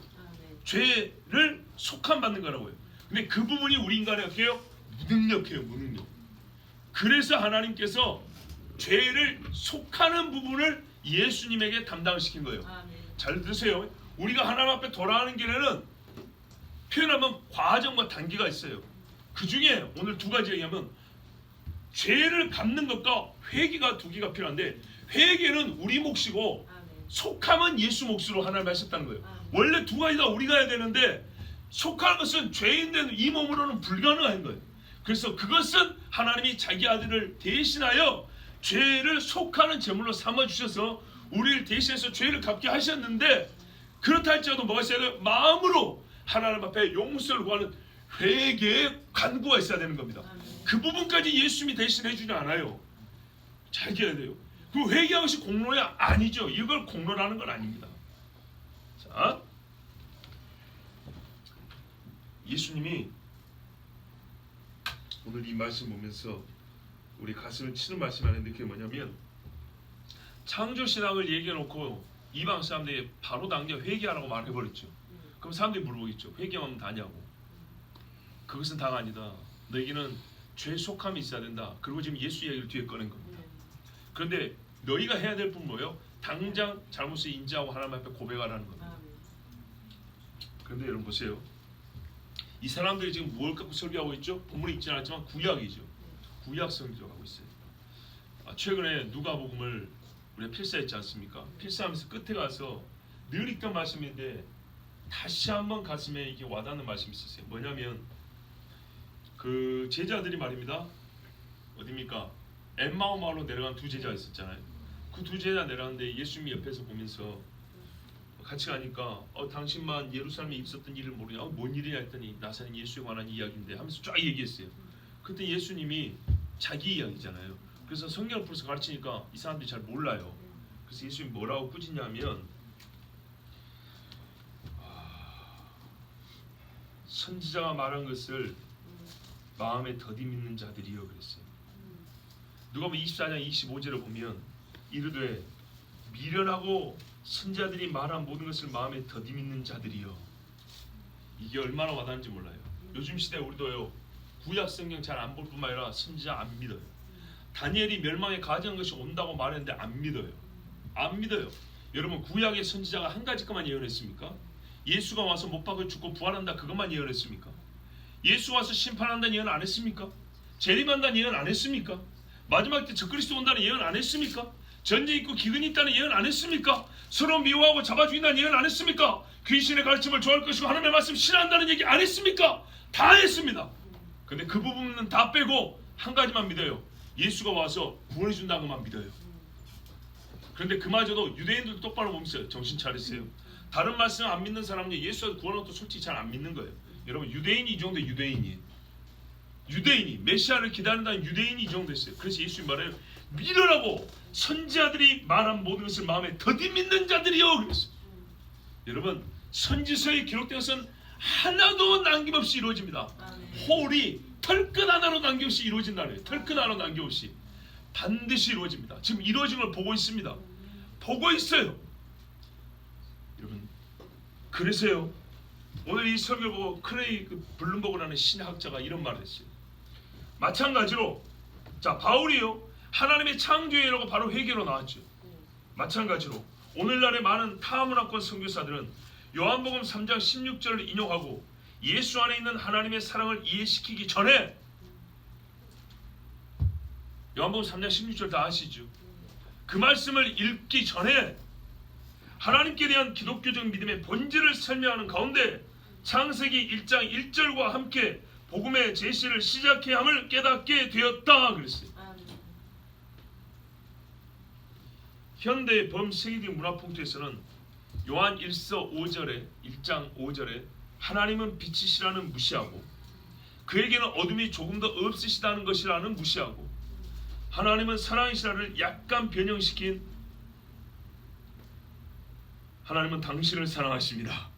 죄를 속함받는 거라고요. 근데 그 부분이 우리 인간의 어때요? 무능력해요. 무능력. 그래서 하나님께서 죄를 속하는 부분을 예수님에게 담당을 시킨 거예요. 잘 들으세요. 우리가 하나님 앞에 돌아가는 길에는 표현하면 과정과 단계가 있어요. 그 중에 오늘 두 가지 얘기하면 죄를 갚는 것과 회개가 두 개가 필요한데, 회개는 우리 몫이고 속함은 예수 몫으로 하나님 하셨다는 거예요. 원래 두 가지 다 우리가 해야 되는데 속하는 것은 죄인된 이 몸으로는 불가능한 거예요. 그래서 그것은 하나님이 자기 아들을 대신하여 죄를 속하는 제물로 삼아주셔서 우리를 대신해서 죄를 갚게 하셨는데, 그렇다 할지라도 뭐가 있어야 돼요? 마음으로 하나님 앞에 용서를 구하는 회개의 간구가 있어야 되는 겁니다. 그 부분까지 예수님이 대신해 주지 않아요. 잘 기억해야 돼요. 그 회개한 것이 공로야? 아니죠. 이걸 공로라는 건 아닙니다. 자, 예수님이 오늘 이 말씀 보면서 우리 가슴을 치는 말씀 하는데 그게 뭐냐면, 창조신앙을 얘기해놓고 이방 사람들이 바로 당겨 회개하라고 말해버렸죠. 그럼 사람들이 물어보겠죠. 회개하면 다냐고. 그것은 다가 아니다. 너희는 죄 속함이 있어야 된다. 그리고 지금 예수 이야기를 뒤에 꺼낸 겁니다. 그런데 너희가 해야 될 분 뭐예요? 당장 잘못을 인지하고 하나님 앞에 고백하라는 겁니다. 그런데 여러분 보세요. 이 사람들이 지금 무엇을 갖고 설교하고 있죠? 본문에 있지 않았지만 구약이죠. 구약 성경하고 있어요. 최근에 누가복음을 우리가 필사했지 않습니까? 필사하면서 끝에 가서 늘 읽던 말씀인데 다시 한번 가슴에 이게 와닿는 말씀이 있었어요. 뭐냐면 그 제자들이 말입니다. 어디입니까? 엠마오 마을로 내려간 두 제자가 있었잖아요. 그 두 제자 내려가는데 예수님이 옆에서 보면서 같이 가니까 당신만 예루살렘에 있었던 일을 모르냐? 뭔 일이냐 했더니 나사렛 예수에 관한 이야기인데 하면서 쫙 얘기했어요. 그때 예수님이 자기 이야기잖아요. 그래서 성경을 풀어서 가르치니까 이 사람들이 잘 몰라요. 그래서 예수님이 뭐라고 꾸짖냐면 선지자가 말한 것을 마음에 더디 믿는 자들이요 그랬어요. 누가복음 24장 25절을 보면 이르되 미련하고 선지자들이 말한 모든 것을 마음에 더디 믿는 자들이요. 이게 얼마나 와닿는지 몰라요. 요즘 시대 우리도요 구약 성경 잘 안 볼 뿐만 아니라 선지자 안 믿어요. 다니엘이 멸망에 가증한 것이 온다고 말했는데 안 믿어요. 안 믿어요. 여러분 구약의 선지자가 한 가지 것만 예언했습니까? 예수가 와서 못 박혀 죽고 부활한다 그것만 예언했습니까? 예수 와서 심판한다는 예언 안 했습니까? 재림한다는 예언 안 했습니까? 마지막 때 적그리스도 온다는 예언 안 했습니까? 전쟁 있고 기근이 있다는 예언 안 했습니까? 서로 미워하고 잡아 죽인다는 예언 안 했습니까? 귀신의 가르침을 좋아할 것이고 하나님의 말씀 싫어한다는 얘기 안 했습니까? 다 했습니다. 근데 그 부분은 다 빼고 한 가지만 믿어요. 예수가 와서 구원해 준다는 것만 믿어요. 그런데 그마저도 유대인들도 똑바로 보면서 정신 차리세요. 다른 말씀 안 믿는 사람은 예수가 구원한 것도 솔직히 잘 안 믿는 거예요. 여러분 유대인이 이 정도 유대인이에요. 유대인이 메시아를 기다린다는 유대인이 이 정도 됐어요. 그래서 예수님 말해요. 미련하고 선지자들이 말한 모든 것을 마음에 더디 믿는 자들이요 그랬어요. 여러분 선지서에 기록된 것은 하나도 남김없이 이루어집니다. 홀이 털끝 하나로 남김없이 이루어진다는 거예요. 털끝 하나로 남김없이 반드시 이루어집니다. 지금 이루어진 걸 보고 있습니다. 보고 있어요. 여러분 그래서요 오늘 이 설교를 보고 크레이그 블룸버그라는 신학자가 이런 말을 했어요. 마찬가지로 자 바울이요 하나님의 창조회라고 바로 회개로 나왔죠. 마찬가지로 오늘날의 많은 타문화권 선교사들은 요한복음 3장 16절을 인용하고 예수 안에 있는 하나님의 사랑을 이해시키기 전에 요한복음 3장 16절 다 아시죠? 그 말씀을 읽기 전에 하나님께 대한 기독교적 믿음의 본질을 설명하는 가운데 창세기 1장 1절과 함께 복음의 제시를 시작해야 함을 깨닫게 되었다 그랬어요. 현대 범세계적 문화풍토에서는 요한 1서 5절에 1장 5절에 하나님은 빛이시라는 무시하고 그에게는 어둠이 조금 더 없으시다는 것이라는 무시하고 하나님은 사랑이시라를 약간 변형시킨 하나님은 당신을 사랑하십니다.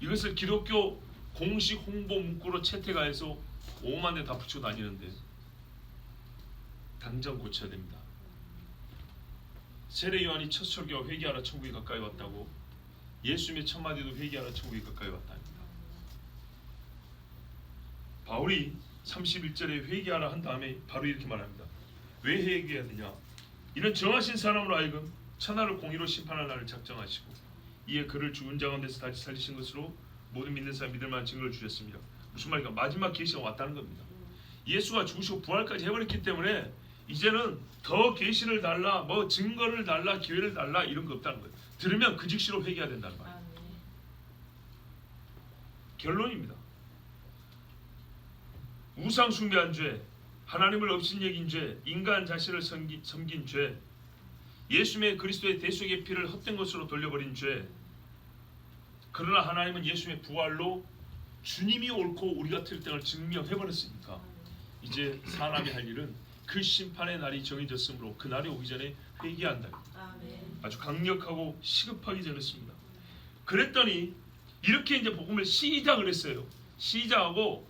이것을 기독교 공식 홍보 문구로 채택하여서 5만 대 다 붙여 다니는데 당장 고쳐야 됩니다. 세례 요한이 첫 설교가 회개하라 천국이 가까이 왔다고 예수님의 첫 마디도 회개하라 천국이 가까이 왔다입니다. 바울이 31절에 회개하라 한 다음에 바로 이렇게 말합니다. 왜 회개해야 되냐? 이는 정하신 사람으로 하여금 천하를 공의로 심판할 날을 작정하시고 이에 그를 죽은 자 가운데서 다시 살리신 것으로 모든 믿는 사람 믿을 만한 증거를 주셨습니다. 무슨 말인가? 마지막 계시가 왔다는 겁니다. 예수가 죽으시고 부활까지 해버렸기 때문에 이제는 더 계시를 달라, 뭐 증거를 달라, 기회를 달라 이런 거 없다는 거예요. 들으면 그 즉시로 회개해야 된다는 말이에요. 결론입니다. 우상 숭배한 죄, 하나님을 업신여긴 죄, 인간 자신을 섬긴 죄, 예수님의 그리스도의 대속의 피를 헛된 것으로 돌려버린 죄. 그러나 하나님은 예수님의 부활로 주님이 옳고 우리가 틀린 걸 증명해버렸으니까 이제 사람이 할 일은 그 심판의 날이 정해졌으므로 그 날이 오기 전에 회개한다. 아주 강력하고 시급하게 전했습니다. 그랬더니 이렇게 이제 복음을 시작을 했어요. 시작하고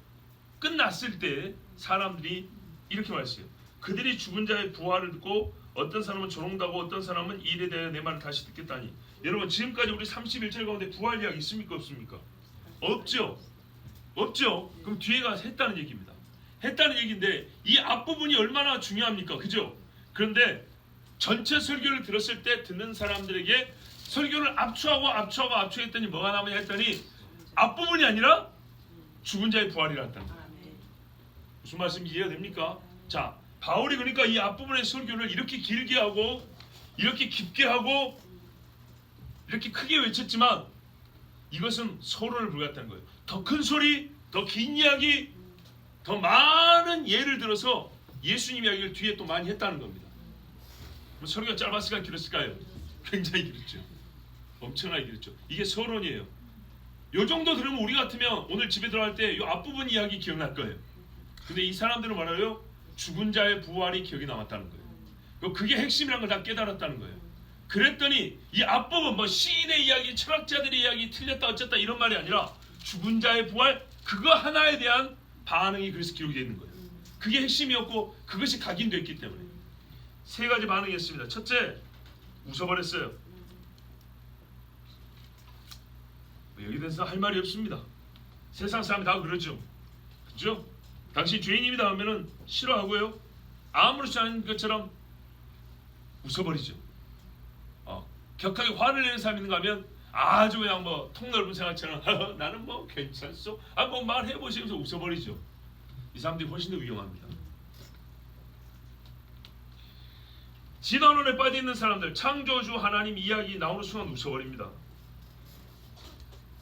끝났을 때 사람들이 이렇게 말했어요. 그들이 죽은 자의 부활을 듣고 어떤 사람은 조롱하고 어떤 사람은 이 일에 대해 내 말을 다시 듣겠다니. 여러분 지금까지 우리 31절 가운데 부활 이야기 있습니까 없습니까? 없죠. 없죠. 그럼 뒤에가 했다는 얘기입니다. 했다는 얘기인데 이 앞부분이 얼마나 중요합니까? 그죠? 그런데 전체 설교를 들었을 때 듣는 사람들에게 설교를 압축했더니 뭐가 남았냐 했더니 앞부분이 아니라 죽은 자의 부활이란다. 무슨 말씀인지 이해가 됩니까? 자, 바울이 그러니까 이 앞부분의 설교를 이렇게 길게 하고 이렇게 깊게 하고 이렇게 크게 외쳤지만 이것은 서론을 불과했다는 거예요. 더 큰 소리, 더 긴 이야기, 더 많은 예를 들어서 예수님 이야기를 뒤에 또 많이 했다는 겁니다. 뭐 설교가 짧았을까 길었을까요? 굉장히 길었죠. 엄청나게 길었죠. 이게 서론이에요. 요 정도 들으면 우리 같으면 오늘 집에 들어갈 때 이 앞부분 이야기 기억날 거예요. 근데 이 사람들은 말하요, 죽은 자의 부활이 기억이 남았다는 거예요. 그게 핵심이라는 걸 다 깨달았다는 거예요. 그랬더니 이 앞부분 뭐 시인의 이야기, 철학자들의 이야기, 틀렸다 어쨌다 이런 말이 아니라 죽은 자의 부활, 그거 하나에 대한 반응이 그래서 기록이 되어 있는 거예요. 그게 핵심이었고 그것이 각인됐기 때문에 세 가지 반응이었습니다. 첫째, 웃어버렸어요. 여기 대해서 할 말이 없습니다. 세상 사람이 다 그러죠. 그죠? 당신 죄인입니다 하면은 싫어하고요, 아무렇지 않은 것처럼 웃어버리죠. 격하게 화를 내는 사람이 있는가 하면 아주 그냥 뭐 통 넓은 생활처럼 나는 뭐 괜찮소, 뭐 말해보시면서 웃어버리죠. 이 사람들이 훨씬 더 위험합니다. 진화론에 빠져있는 사람들, 창조주 하나님 이야기 나오는 순간 웃어버립니다.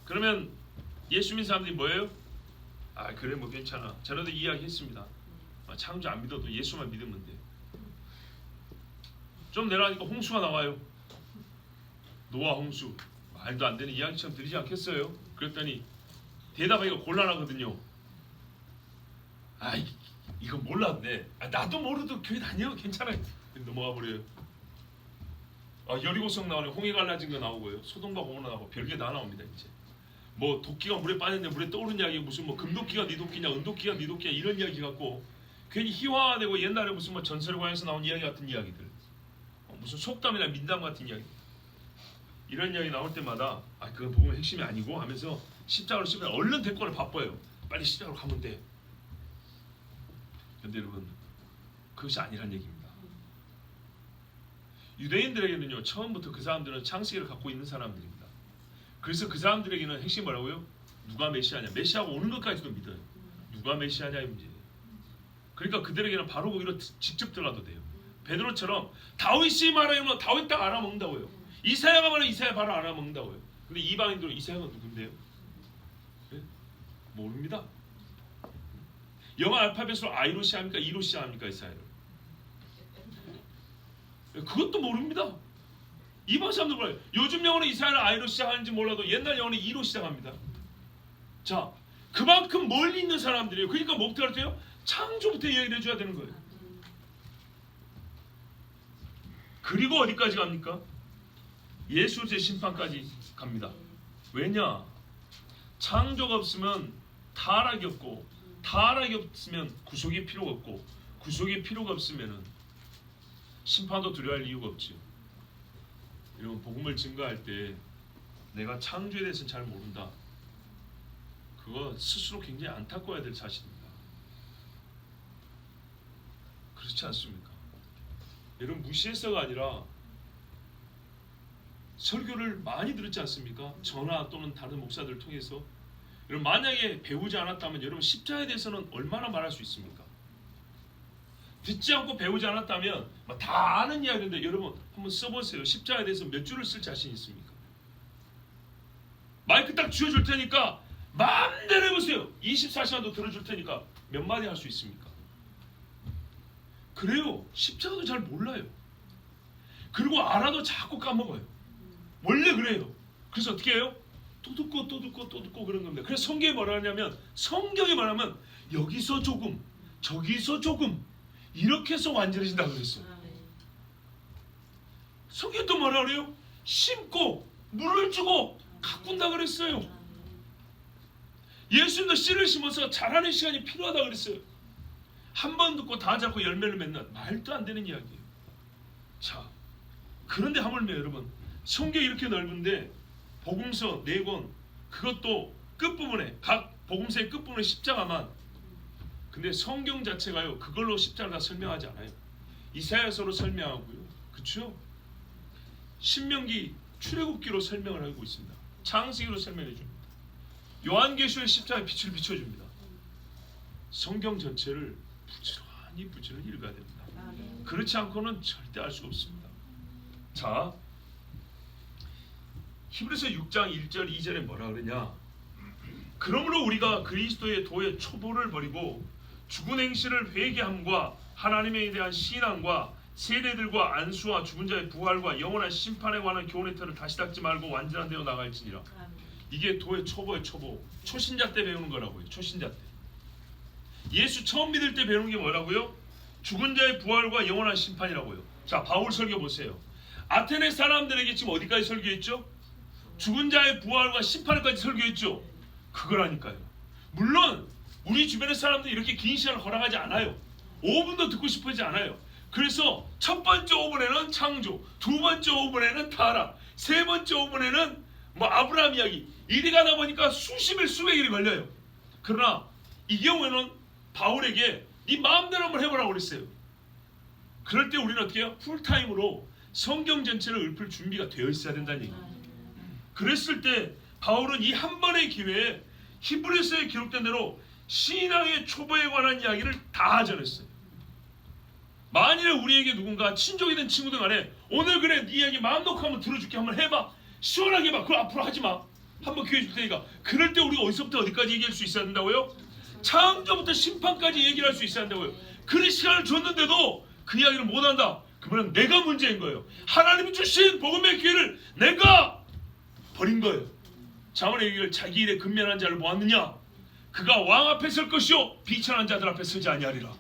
그러면 예수 믿는 사람들이 뭐예요? 그래 뭐 괜찮아, 전에도 이야기했습니다. 창조 안 믿어도 예수만 믿으면 돼. 좀 내려가니까 홍수가 나와요. 노아 홍수, 말도 안 되는 이야기처럼 들리지 않겠어요? 그랬더니 대답하기가 곤란하거든요. 이거 몰랐네. 나도 모르도 교회 다녀, 괜찮아. 넘어가 버려요. 여리고성 나오네. 홍해 갈라진 거 나오고요, 소돔과 고모라 나오고 별게 다 나옵니다. 이제 뭐 도끼가 물에 빠졌는데 물에 떠오른 이야기, 무슨 뭐 금도끼가 네 도끼냐, 은도끼가 네 도끼냐 이런 이야기 갖고 괜히 희화화되고 옛날에 무슨 뭐 전설과에서 나온 이야기 같은 이야기들, 무슨 속담이나 민담 같은 이야기, 이런 이야기 나올 때마다 그거 보면 핵심이 아니고 하면서 십자가로 씹으면 얼른 데리고 바빠요. 빨리 십자가로 가면 돼. 근데 여러분, 그것이 아니란 얘기입니다. 유대인들에게는요, 처음부터 그 사람들은 창세기를 갖고 있는 사람들입니다. 그래서 그 사람들에게는 핵심이 뭐라고요? 누가 메시아냐, 메시아가 오는 것까지도 믿어요. 누가 메시아냐의 문제예요. 그러니까 그들에게는 바로 거기로 직접 들어가도 돼요. 베드로처럼 다윗이 말하면 다윗 딱 알아먹는다고요. 이사야가 말하면 이사야 바로 알아먹는다고요. 근데 이방인들은 이사야가 누군데요? 네? 모릅니다. 영어 알파벳으로 I로시 합니까? E로시 합니까? 이사야를 그것도 모릅니다. 이방 사람들 몰라요. 요즘 영어는 이사야를 I로 시작하는지 몰라도 옛날 영어는 E로 시작합니다. 자, 그만큼 멀리 있는 사람들이에요. 그러니까 뭐 어떻게 할때요? 창조부터 얘기를 해줘야 되는 거예요. 그리고 어디까지 갑니까? 예수의 심판까지 갑니다. 왜냐? 창조가 없으면 타락이 없고, 타락이 없으면 구속이 필요가 없고, 구속이 필요가 없으면은 심판도 두려워할 이유가 없죠. 여러분, 복음을 증거할 때 내가 창조에 대해서는 잘 모른다, 그거 스스로 굉장히 안타까워야 될 사실입니다. 그렇지 않습니까? 여러분, 무시해서가 아니라 설교를 많이 들었지 않습니까? 전화 또는 다른 목사들을 통해서. 여러분, 만약에 배우지 않았다면 여러분 십자가에 대해서는 얼마나 말할 수 있습니까? 듣지 않고 배우지 않았다면 다 아는 이야기인데 여러분 한번 써보세요. 십자가에 대해서 몇 줄을 쓸 자신 있습니까? 마이크 딱 쥐어줄 테니까 마음대로 해보세요. 24시간도 들어줄 테니까 몇 마디 할 수 있습니까? 그래요. 십자가도 잘 몰라요. 그리고 알아도 자꾸 까먹어요. 원래 그래요. 그래서 어떻게 해요? 또 듣고 또 듣고 또 듣고 그런 겁니다. 그래서 성경이 뭐라 하냐면, 성경이 말하면 여기서 조금 저기서 조금 이렇게 해서 완전해진다고 그랬어요. 성경이 또 뭐라 그래요? 심고 물을 주고 가꾼다 그랬어요. 예수님도 씨를 심어서 자라는 시간이 필요하다 그랬어요. 한 번 듣고 다 자고 열매를 맺는 말도 안 되는 이야기예요. 자, 그런데 하물며 여러분, 성경이 이렇게 넓은데 복음서 4권, 그것도 끝부분에, 각 복음서의 끝부분에 십자가만. 근데 성경 자체가요, 그걸로 십자가 설명하지 않아요. 이사야서로 설명하고요, 그렇죠? 신명기, 출애굽기로 설명을 하고 있습니다. 창세기로 설명해 줍니다. 요한계시록 십자가에 빛을 비춰줍니다. 성경 전체를 부지런히 이 부지를 읽어야 됩니다. 그렇지 않고는 절대 알 수 없습니다. 자, 히브리서 6장 1절 2절에 뭐라 그러냐? 그러므로 우리가 그리스도의 도의 초보를 버리고 죽은 행실을 회개함과 하나님에 대한 신앙과 세례들과 안수와 죽은 자의 부활과 영원한 심판에 관한 교훈의 틀을 다시 닦지 말고 완전한 데로 나갈지니라. 이게 도의 초보의 초보. 초신자 때 배우는 거라고요. 초신자 때. 예수 처음 믿을 때 배우는 게 뭐라고요? 죽은 자의 부활과 영원한 심판이라고요. 자, 바울 설교 보세요. 아테네 사람들에게 지금 어디까지 설교했죠? 죽은 자의 부활과 심판까지 설교했죠. 그거라니까요. 물론 우리 주변의 사람들이 이렇게 긴 시간을 허락하지 않아요. 5분도 듣고 싶어하지 않아요. 그래서 첫 번째 5분에는 창조, 두 번째 5분에는 타락, 세 번째 5분에는 뭐 아브라함 이야기, 이리 가다 보니까 수십일 수백일이 걸려요. 그러나 이 경우에는 바울에게 네 마음대로 한번 해보라고 그랬어요. 그럴 때 우리는 어떻게 해요? 풀타임으로 성경 전체를 읊을 준비가 되어 있어야 된다는 얘기예요. 그랬을 때 바울은 이 한 번의 기회에 히브리서에 기록된 대로 신앙의 초보에 관한 이야기를 다 전했어요. 만일에 우리에게 누군가 친족이든 친구든 간에 오늘 그래 네 이야기 마음 놓고 한번 들어줄게, 한번 해봐, 시원하게 해봐, 그걸 앞으로 하지마, 한번 기회 줄 테니까. 그럴 때 우리가 어디서부터 어디까지 얘기할 수 있어야 된다고요? 창조부터 심판까지 얘기를 할 수 있어야 한다고요. 그 시간을 줬는데도 그 이야기를 못한다. 그러면 내가 문제인 거예요. 하나님이 주신 복음의 기회를 내가 버린 거예요. 자문의 얘기를 자기 일에 근면한 자를 보았느냐? 그가 왕 앞에 설 것이요 비천한 자들 앞에 서지 아니하리라.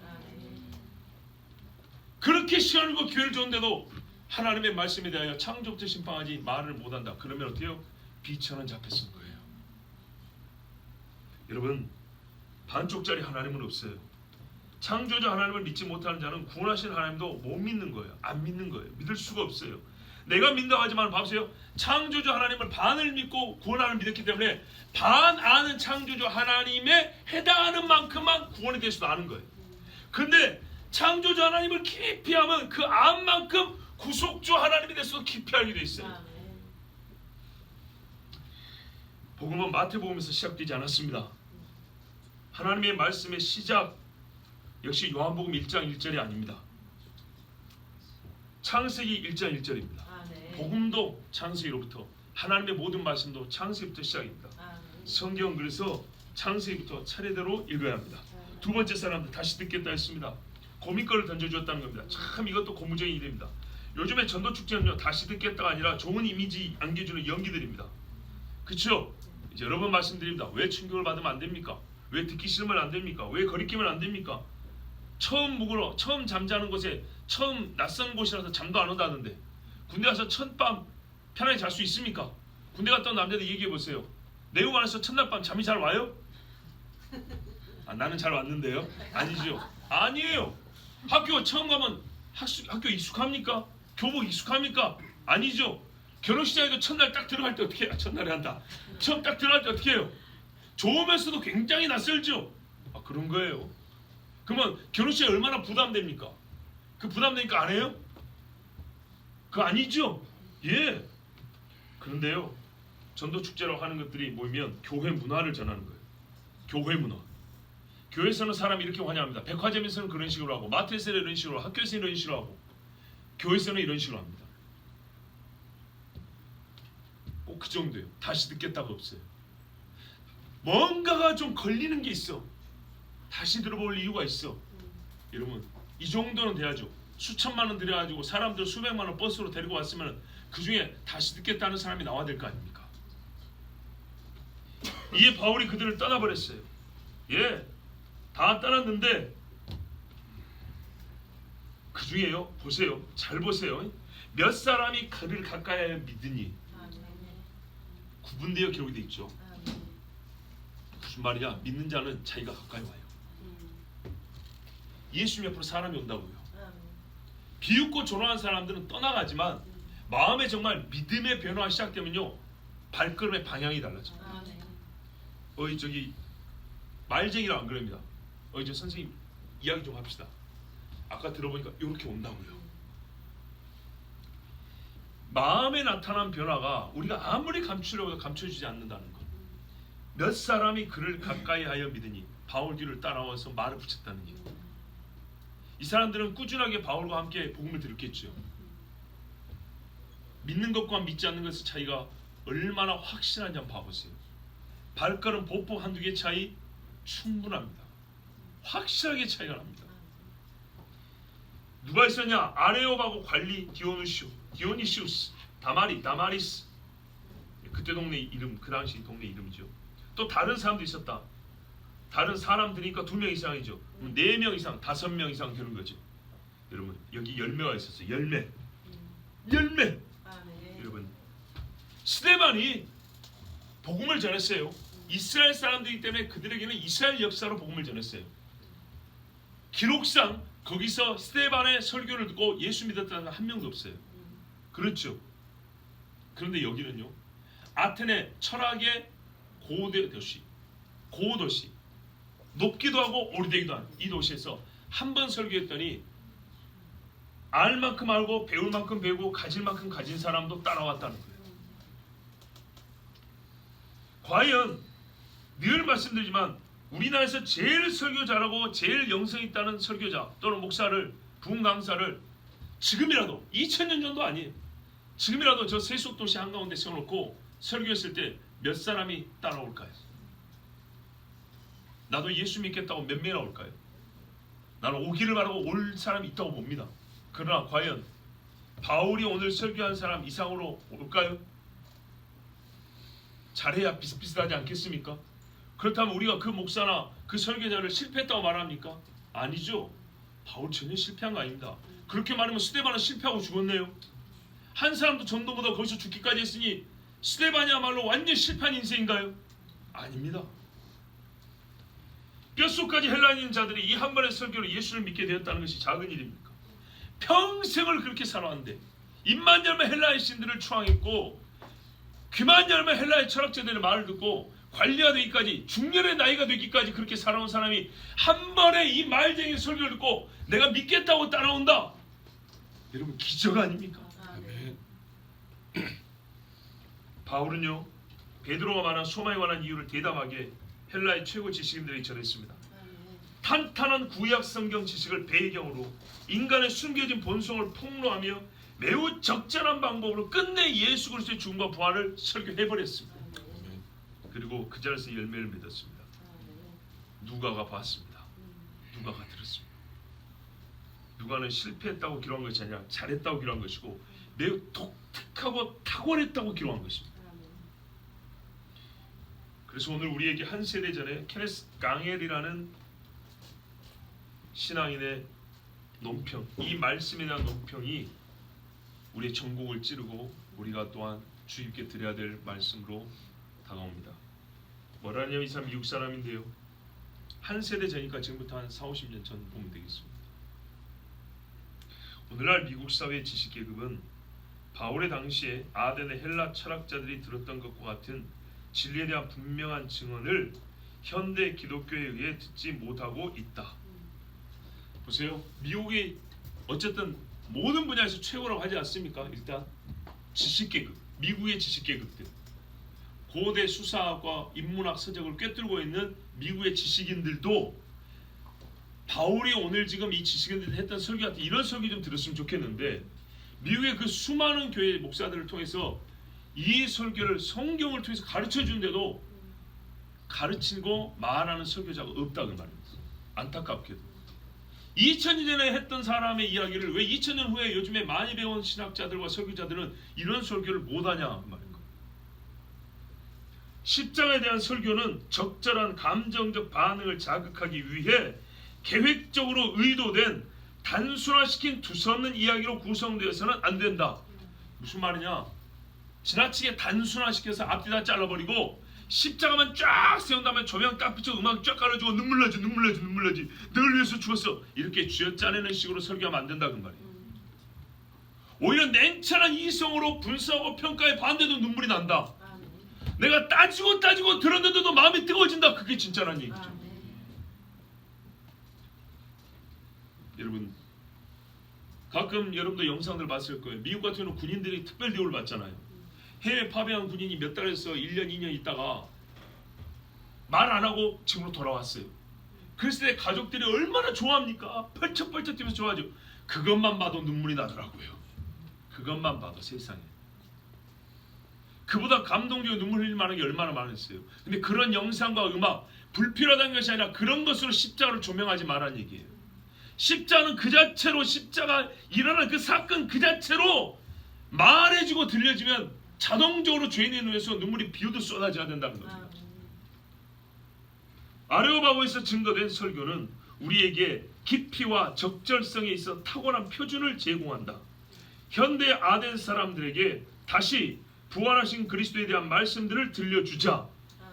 그렇게 시간을 고 기회를 줬는데도 하나님의 말씀에 대하여 창조부터 심판하지 말을 못한다. 그러면 어떻게 해요? 비천한 자 앞에 선 거예요. 여러분, 반쪽짜리 하나님은 없어요. 창조주 하나님을 믿지 못하는 자는 구원하신 하나님도 못 믿는 거예요. 안 믿는 거예요. 믿을 수가 없어요. 내가 믿는다고 하지만 봐보세요. 창조주 하나님을 반을 믿고 구원하는 믿었기 때문에 반 아는 창조주 하나님에 해당하는 만큼만 구원이 될 수도 아는 거예요. 근데 창조주 하나님을 깊이 하면 그 안 만큼 구속주 하나님에 대해서도 깊이 알게 돼 있어요. 복음은 마태복음에서 시작되지 않았습니다. 하나님의 말씀의 시작 역시 요한복음 1장 1절이 아닙니다. 창세기 1장 1절입니다. 복음도 창세기로부터, 하나님의 모든 말씀도 창세기부터 시작입니다. 성경 그래서 창세기부터 차례대로 읽어야 합니다. 두 번째 사람들 다시 듣겠다 했습니다. 고민거리를 던져주었다는 겁니다. 참 이것도 고무적인 일입니다. 요즘에 전도축제는요, 다시 듣겠다가 아니라 좋은 이미지 안겨주는 연기들입니다. 그렇죠? 이제 여러 번 말씀드립니다. 왜 충격을 받으면 안 됩니까? 왜 듣기 싫으면 안 됩니까? 왜 거리끼면 안 됩니까? 처음 묵으러, 처음 잠자는 곳에, 처음 낯선 곳이라서 잠도 안 온다는데 군대 가서 첫밤 편하게 잘 수 있습니까? 군대 갔다 온 남자들 얘기해 보세요. 내국 안에서 첫날 밤 잠이 잘 와요? 나는 잘 왔는데요. 아니죠. 아니에요. 학교 처음 가면 학교 익숙합니까? 교복 익숙합니까? 아니죠. 결혼식장에도 첫날 딱 들어갈 때 어떻게 해요? 첫날에 한다. 처음 딱 들어갈 때 어떻게 해요? 좋으면서도 굉장히 낯설죠. 그런 거예요. 그러면 결혼식에 얼마나 부담됩니까? 그 부담되니까 안 해요? 그거 아니죠? 예. 그런데요, 전도축제라고 하는 것들이 모이면 교회 문화를 전하는 거예요. 교회 문화. 교회에서는 사람이 이렇게 환영합니다. 백화점에서는 그런 식으로 하고, 마트에서는 이런 식으로 하고, 학교에서는 이런 식으로 하고, 교회에서는 이런 식으로 합니다. 꼭 그 정도예요. 다시 듣겠다가 없어요. 뭔가가 좀 걸리는 게 있어. 다시 들어볼 이유가 있어. 여러분, 이 정도는 돼야죠. 수천만 원 들여가지고 사람들 수백만 원 버스로 데리고 왔으면 그 중에 다시 듣겠다는 사람이 나와야 될 거 아닙니까? 이에 바울이 그들을 떠나버렸어요. 예, 다 떠났는데 그 중에요, 보세요, 잘 보세요. 몇 사람이 그를 가까이 믿으니 구분되어 기록이 돼 있죠. 무슨 말이냐? 믿는 자는 자기가 가까이 와요. 예수님 옆으로 사람이 온다고요. 비웃고 조롱한 사람들은 떠나가지만 마음에 정말 믿음의 변화가 시작되면요, 발걸음의 방향이 달라져요. 저기 말쟁이라 안 그럽니다. 저 선생님 이야기 좀 합시다. 아까 들어보니까 이렇게 온다고요. 마음에 나타난 변화가 우리가 아무리 감추려고 해도 감춰지지 않는다는 것. 몇 사람이 그를 가까이 하여 믿으니 바울 뒤를 따라와서 말을 붙였다는 얘기. 이 사람들은 꾸준하게 바울과 함께 복음을 들었겠죠. 믿는 것과 믿지 않는 것의 차이가 얼마나 확실한지 한번 봐보세요. 발걸음 보폭 한두 개 차이 충분합니다. 확실하게 차이가 납니다. 누가 있었냐? 아레오바고 관리 디오니시우스, 다마리스. 그때 동네 이름, 그 당시 동네 이름이죠. 또 다른 사람도 있었다. 다른 사람들이니까 2명 이상이죠. 4명 이상, 5명 이상 되는 거죠. 여러분 여기 열매가 있었어요. 열매. 여러분 스데반이 복음을 전했어요. 이스라엘 사람들이기 때문에 그들에게는 이스라엘 역사로 복음을 전했어요. 기록상 거기서 스데반의 설교를 듣고 예수 믿었다는 한 명도 없어요. 그렇죠. 그런데 여기는요, 아테네 철학의 고도시, 높기도 하고 오래되기도 한 이 도시에서 한 번 설교했더니 알 만큼 알고 배울 만큼 배우고 가질 만큼 가진 사람도 따라왔다는 거예요. 과연 늘 말씀드리지만 우리나라에서 제일 설교 잘하고 제일 영성 있다는 설교자 또는 목사를, 부흥 강사를 지금이라도 2000년 전도 아니에요. 지금이라도 저 세속도시 한가운데 세워놓고 설교했을 때 몇 사람이 따라올까요? 나도 예수 믿겠다고 몇 명이 나올까요? 나는 오기를 바라고 올 사람이 있다고 봅니다. 그러나 과연 바울이 오늘 설교한 사람 이상으로 올까요? 잘해야 비슷비슷하지 않겠습니까? 그렇다면 우리가 그 목사나 그 설교자를 실패했다고 말합니까? 아니죠. 바울 전혀 실패한 거 아닙니다. 그렇게 말하면 스데반은 실패하고 죽었네요. 한 사람도 전도 못하고 거기서 죽기까지 했으니 스데반이야말로 완전 실패한 인생인가요? 아닙니다. 뼛속까지 헬라인 자들이 이 한 번의 설교로 예수를 믿게 되었다는 것이 작은 일입니까? 평생을 그렇게 살아왔는데 입만 열면 헬라의 신들을 추앙했고 귀만 열면 헬라의 철학자들의 말을 듣고 관리가 되기까지, 중년의 나이가 되기까지 그렇게 살아온 사람이 한 번에 이 말쟁이 설교를 듣고 내가 믿겠다고 따라온다. 여러분 기적 아닙니까? 아멘. 바울은요, 베드로가 말한 소망에 관한 이유를 대담하게 헬라의 최고 지식인들에게 전했습니다. 탄탄한 구약 성경 지식을 배경으로 인간의 숨겨진 본성을 폭로하며 매우 적절한 방법으로 끝내 예수 그리스도의 죽음과 부활을 설교해버렸습니다. 그리고 그 자리에서 열매를 맺었습니다. 누가가 봤습니다. 누가가 들었습니다. 누가는 실패했다고 기록한 것이 아니라 잘했다고 기록한 것이고 매우 독특하고 탁월했다고 기록한 것입니다. 그래서 오늘 우리에게 한 세대 전에 케네스 강헬이라는 신앙인의 논평, 이 말씀에 대한 논평이 우리의 전곡을 찌르고 우리가 또한 주의 깊게 들어야 될 말씀으로 다가옵니다. 뭐라냐면 이 사람 미국 사람인데요, 한 세대 전이니까 지금부터 한 40-50년 전 보면 되겠습니다. 오늘날 미국 사회의 지식계급은 바울의 당시에 아덴의 헬라 철학자들이 들었던 것과 같은 진리에 대한 분명한 증언을 현대 기독교에 의해 듣지 못하고 있다. 보세요. 미국이 어쨌든 모든 분야에서 최고라고 하지 않습니까? 일단 지식계급, 미국의 지식계급들, 고대 수사학과 인문학 서적을 꿰뚫고 있는 미국의 지식인들도 바울이 오늘 지금 이 지식인들이 했던 설교 같은 이런 설교 좀 들었으면 좋겠는데, 미국의 그 수많은 교회 목사들을 통해서 이 설교를 성경을 통해서 가르쳐 주는데도 가르치고 말하는 설교자가 없다는 말입니다. 안타깝게도 2000년 전에 했던 사람의 이야기를 왜 2000년 후에 요즘에 많이 배운 신학자들과 설교자들은 이런 설교를 못하냐 말입니다. 십자가에 대한 설교는 적절한 감정적 반응을 자극하기 위해 계획적으로 의도된 단순화시킨 두서없는 이야기로 구성되어서는 안 된다. 무슨 말이냐? 지나치게 단순화시켜서 앞뒤 다 잘라버리고 십자가만 쫙 세운 다음에 조명 딱 비춰 음악 쫙 깔아주고 눈물 나지 널 위해서 죽었어 이렇게 쥐어짜내는 식으로 설교하면 안 된다 그 말이에요. 오히려 냉철한 이성으로 분석하고 평가에 반대도 눈물이 난다. 내가 따지고 들었는데도 마음이 뜨거워진다. 그게 진짜란 얘기죠. 여러분 가끔 여러분도 영상들 봤을 거예요. 미국 같은 경우는 군인들이 특별 대우를 받잖아요. 해외 파병한 군인이 몇 달에서 1년 2년 있다가 말 안 하고 집으로 돌아왔어요. 그랬을 때 가족들이 얼마나 좋아합니까? 펄쩍펄쩍 뛰면서 좋아하죠. 그것만 봐도 눈물이 나더라고요. 그것만 봐도 세상에. 그보다 감동적인 눈물 흘릴 만한 게 얼마나 많았어요. 근데 그런 영상과 음악 불필요하다는 것이 아니라 그런 것으로 십자가를 조명하지 말라는 얘기예요. 십자가는 그 자체로, 십자가 일어난 그 사건 그 자체로 말해주고 들려지면 자동적으로 죄인의 눈에서 눈물이 비오듯 쏟아져야 된다는 겁니다. 아레오바고에서 증거된 설교는 우리에게 깊이와 적절성에 있어 탁월한 표준을 제공한다. 현대 아덴 사람들에게 다시 부활하신 그리스도에 대한 말씀들을 들려주자.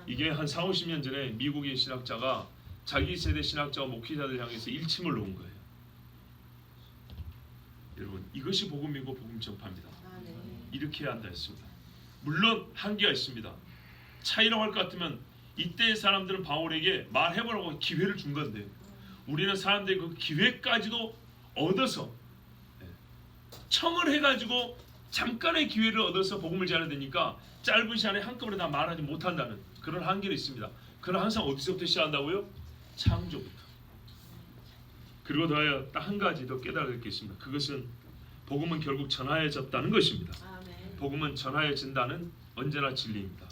이게 한 40-50년 전에 미국인 신학자가 자기 세대 신학자와 목회자들 향해서 일침을 놓은 거예요. 여러분, 이것이 복음이고 복음 전파입니다. 이렇게 해야 한다 했습니다. 물론 한계가 있습니다. 차이라고 할 것 같으면 이때의 사람들은 바울에게 말해보라고 기회를 준 건데 우리는 사람들이 그 기회까지도 얻어서 청을 해가지고 잠깐의 기회를 얻어서 복음을 전해야 되니까 짧은 시간에 한꺼번에 다 말하지 못한다는 그런 한계는 있습니다. 그러나 항상 어디서부터 시작한다고요? 창조부터. 그리고 더하여 딱 한 가지 더 깨달을 게 있습니다. 그것은 복음은 결국 전하여졌다는 것입니다. 복음은 전하여진다는 언제나 진리입니다.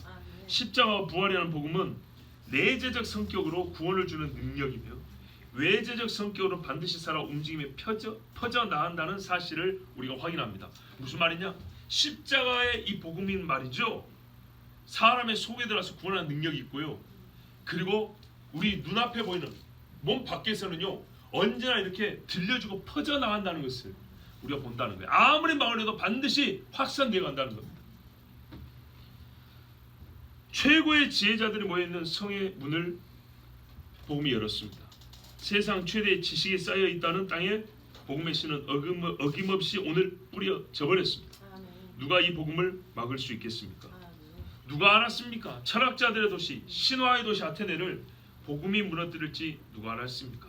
십자가와 부활이라는 복음은 내재적 성격으로 구원을 주는 능력이며 외재적 성격으로 반드시 살아 움직임에 퍼져 나간다는 사실을 우리가 확인합니다. 무슨 말이냐? 십자가의 이 복음인 말이죠. 사람의 속에 들어가서 구원하는 능력이 있고요. 그리고 우리 눈앞에 보이는 몸 밖에서는요. 언제나 이렇게 들려주고 퍼져 나간다는 것을 우리가 본다는 거예요. 아무리 말을 해도 반드시 확산되어 간다는 겁니다. 최고의 지혜자들이 모여있는 성의 문을 복음이 열었습니다. 세상 최대의 지식이 쌓여 있다는 땅에 복음의 씨는 어김없이 오늘 뿌려져 버렸습니다. 누가 이 복음을 막을 수 있겠습니까? 누가 알았습니까? 철학자들의 도시, 신화의 도시 아테네를 복음이 무너뜨릴지 누가 알았습니까?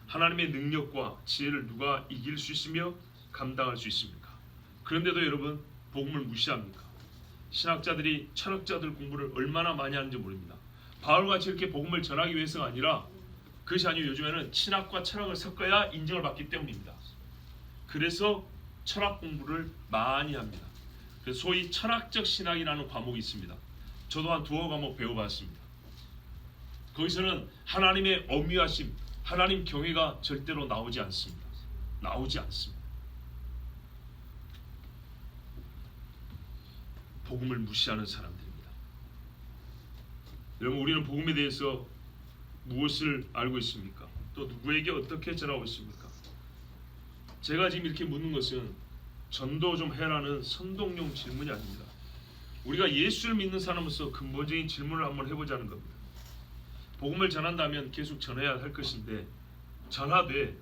하나님의 능력과 지혜를 누가 이길 수 있으며 감당할 수 있습니까? 그런데도 여러분 복음을 무시합니까? 신학자들이 철학자들 공부를 얼마나 많이 하는지 모릅니다. 바울같이 이렇게 복음을 전하기 위해서가 아니라 그것이 아니고 요즘에는 신학과 철학을 섞어야 인정을 받기 때문입니다. 그래서 철학 공부를 많이 합니다. 그래서 소위 철학적 신학이라는 과목이 있습니다. 저도 한 2과목 배워봤습니다. 거기서는 하나님의 엄위하심, 하나님 경외가 절대로 나오지 않습니다. 나오지 않습니다. 복음을 무시하는 사람들입니다. 여러분, 우리는 복음에 대해서 무엇을 알고 있습니까? 또 누구에게 어떻게 전하고 있습니까? 제가 지금 이렇게 묻는 것은 전도 좀 해라는 선동용 질문이 아닙니다. 우리가 예수를 믿는 사람으로서 근본적인 질문을 한번 해보자는 겁니다. 복음을 전한다면 계속 전해야 할 것인데 전하되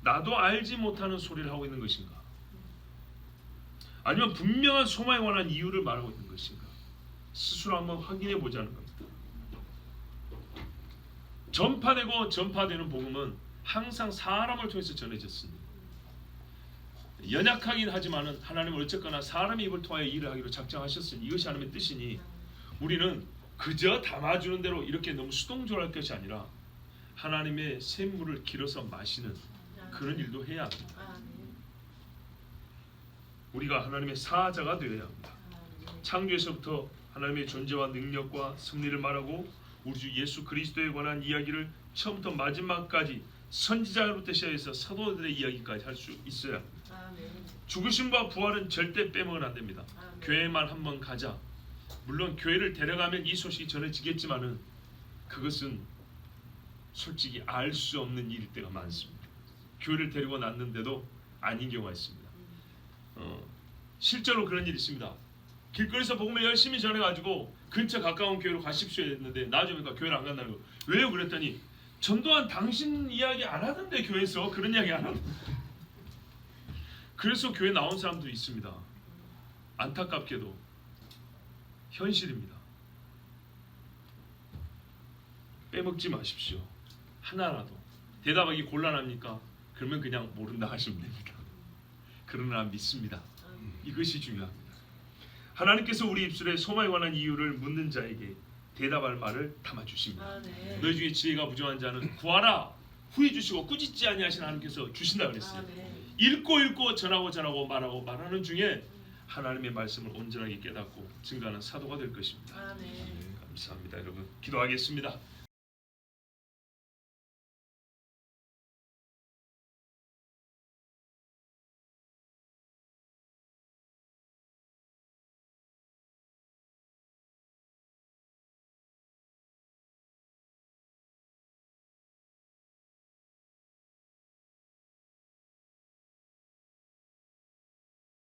나도 알지 못하는 소리를 하고 있는 것인가? 아니면 분명한 소망에 관한 이유를 말하고 있는 것인가? 스스로 한번 확인해 보자는 겁니다. 전파되고 전파되는 복음은 항상 사람을 통해서 전해졌습니다. 연약하긴 하지만은 하나님은 어쨌거나 사람의 입을 통하여 일을 하기로 작정하셨으니 이것이 하나님의 뜻이니 우리는 그저 담아주는 대로 이렇게 너무 수동적으로 할 것이 아니라 하나님의 샘물을 길어서 마시는 그런 일도 해야 합니다. 우리가 하나님의 사자가 되어야 합니다. 창조에서부터 하나님의 존재와 능력과 섭리를 말하고 우리 주 예수 그리스도에 관한 이야기를 처음부터 마지막까지 선지자로부터 시작해서 사도들의 이야기까지 할 수 있어야 합니다. 죽으심과 부활은 절대 빼먹으면 안 됩니다. 교회만 한번 가자. 물론 교회를 데려가면 이 소식이 전해지겠지만은 그것은 솔직히 알 수 없는 일일 때가 많습니다. 교회를 데리고 났는데도 아닌 경우가 있습니다. 실제로 그런 일이 있습니다. 길거리에서 복음을 열심히 전해가지고 근처 가까운 교회로 가십시오 했는데 나중에 교회를 안 간다는 거. 왜요? 그랬더니 전도한 당신 이야기 안 하던데 교회에서 그런 이야기 안 하던데. 그래서 교회 나온 사람도 있습니다. 안타깝게도 현실입니다. 빼먹지 마십시오. 하나라도. 대답하기 곤란합니까? 그러면 그냥 모른다 하시면 됩니다. 그러나 믿습니다. 이것이 중요합니다. 하나님께서 우리 입술에 소망에 관한 이유를 묻는 자에게 대답할 말을 담아 주십니다. 아멘. 너희 중에 지혜가 부족한 자는 구하라 후히 주시고 꾸짖지 아니하신 하나님께서 주신다 그랬어요. 아멘. 읽고 전하고 말하는 중에 하나님의 말씀을 온전하게 깨닫고 증거하는 사도가 될 것입니다. 아멘. 감사합니다. 여러분 기도하겠습니다.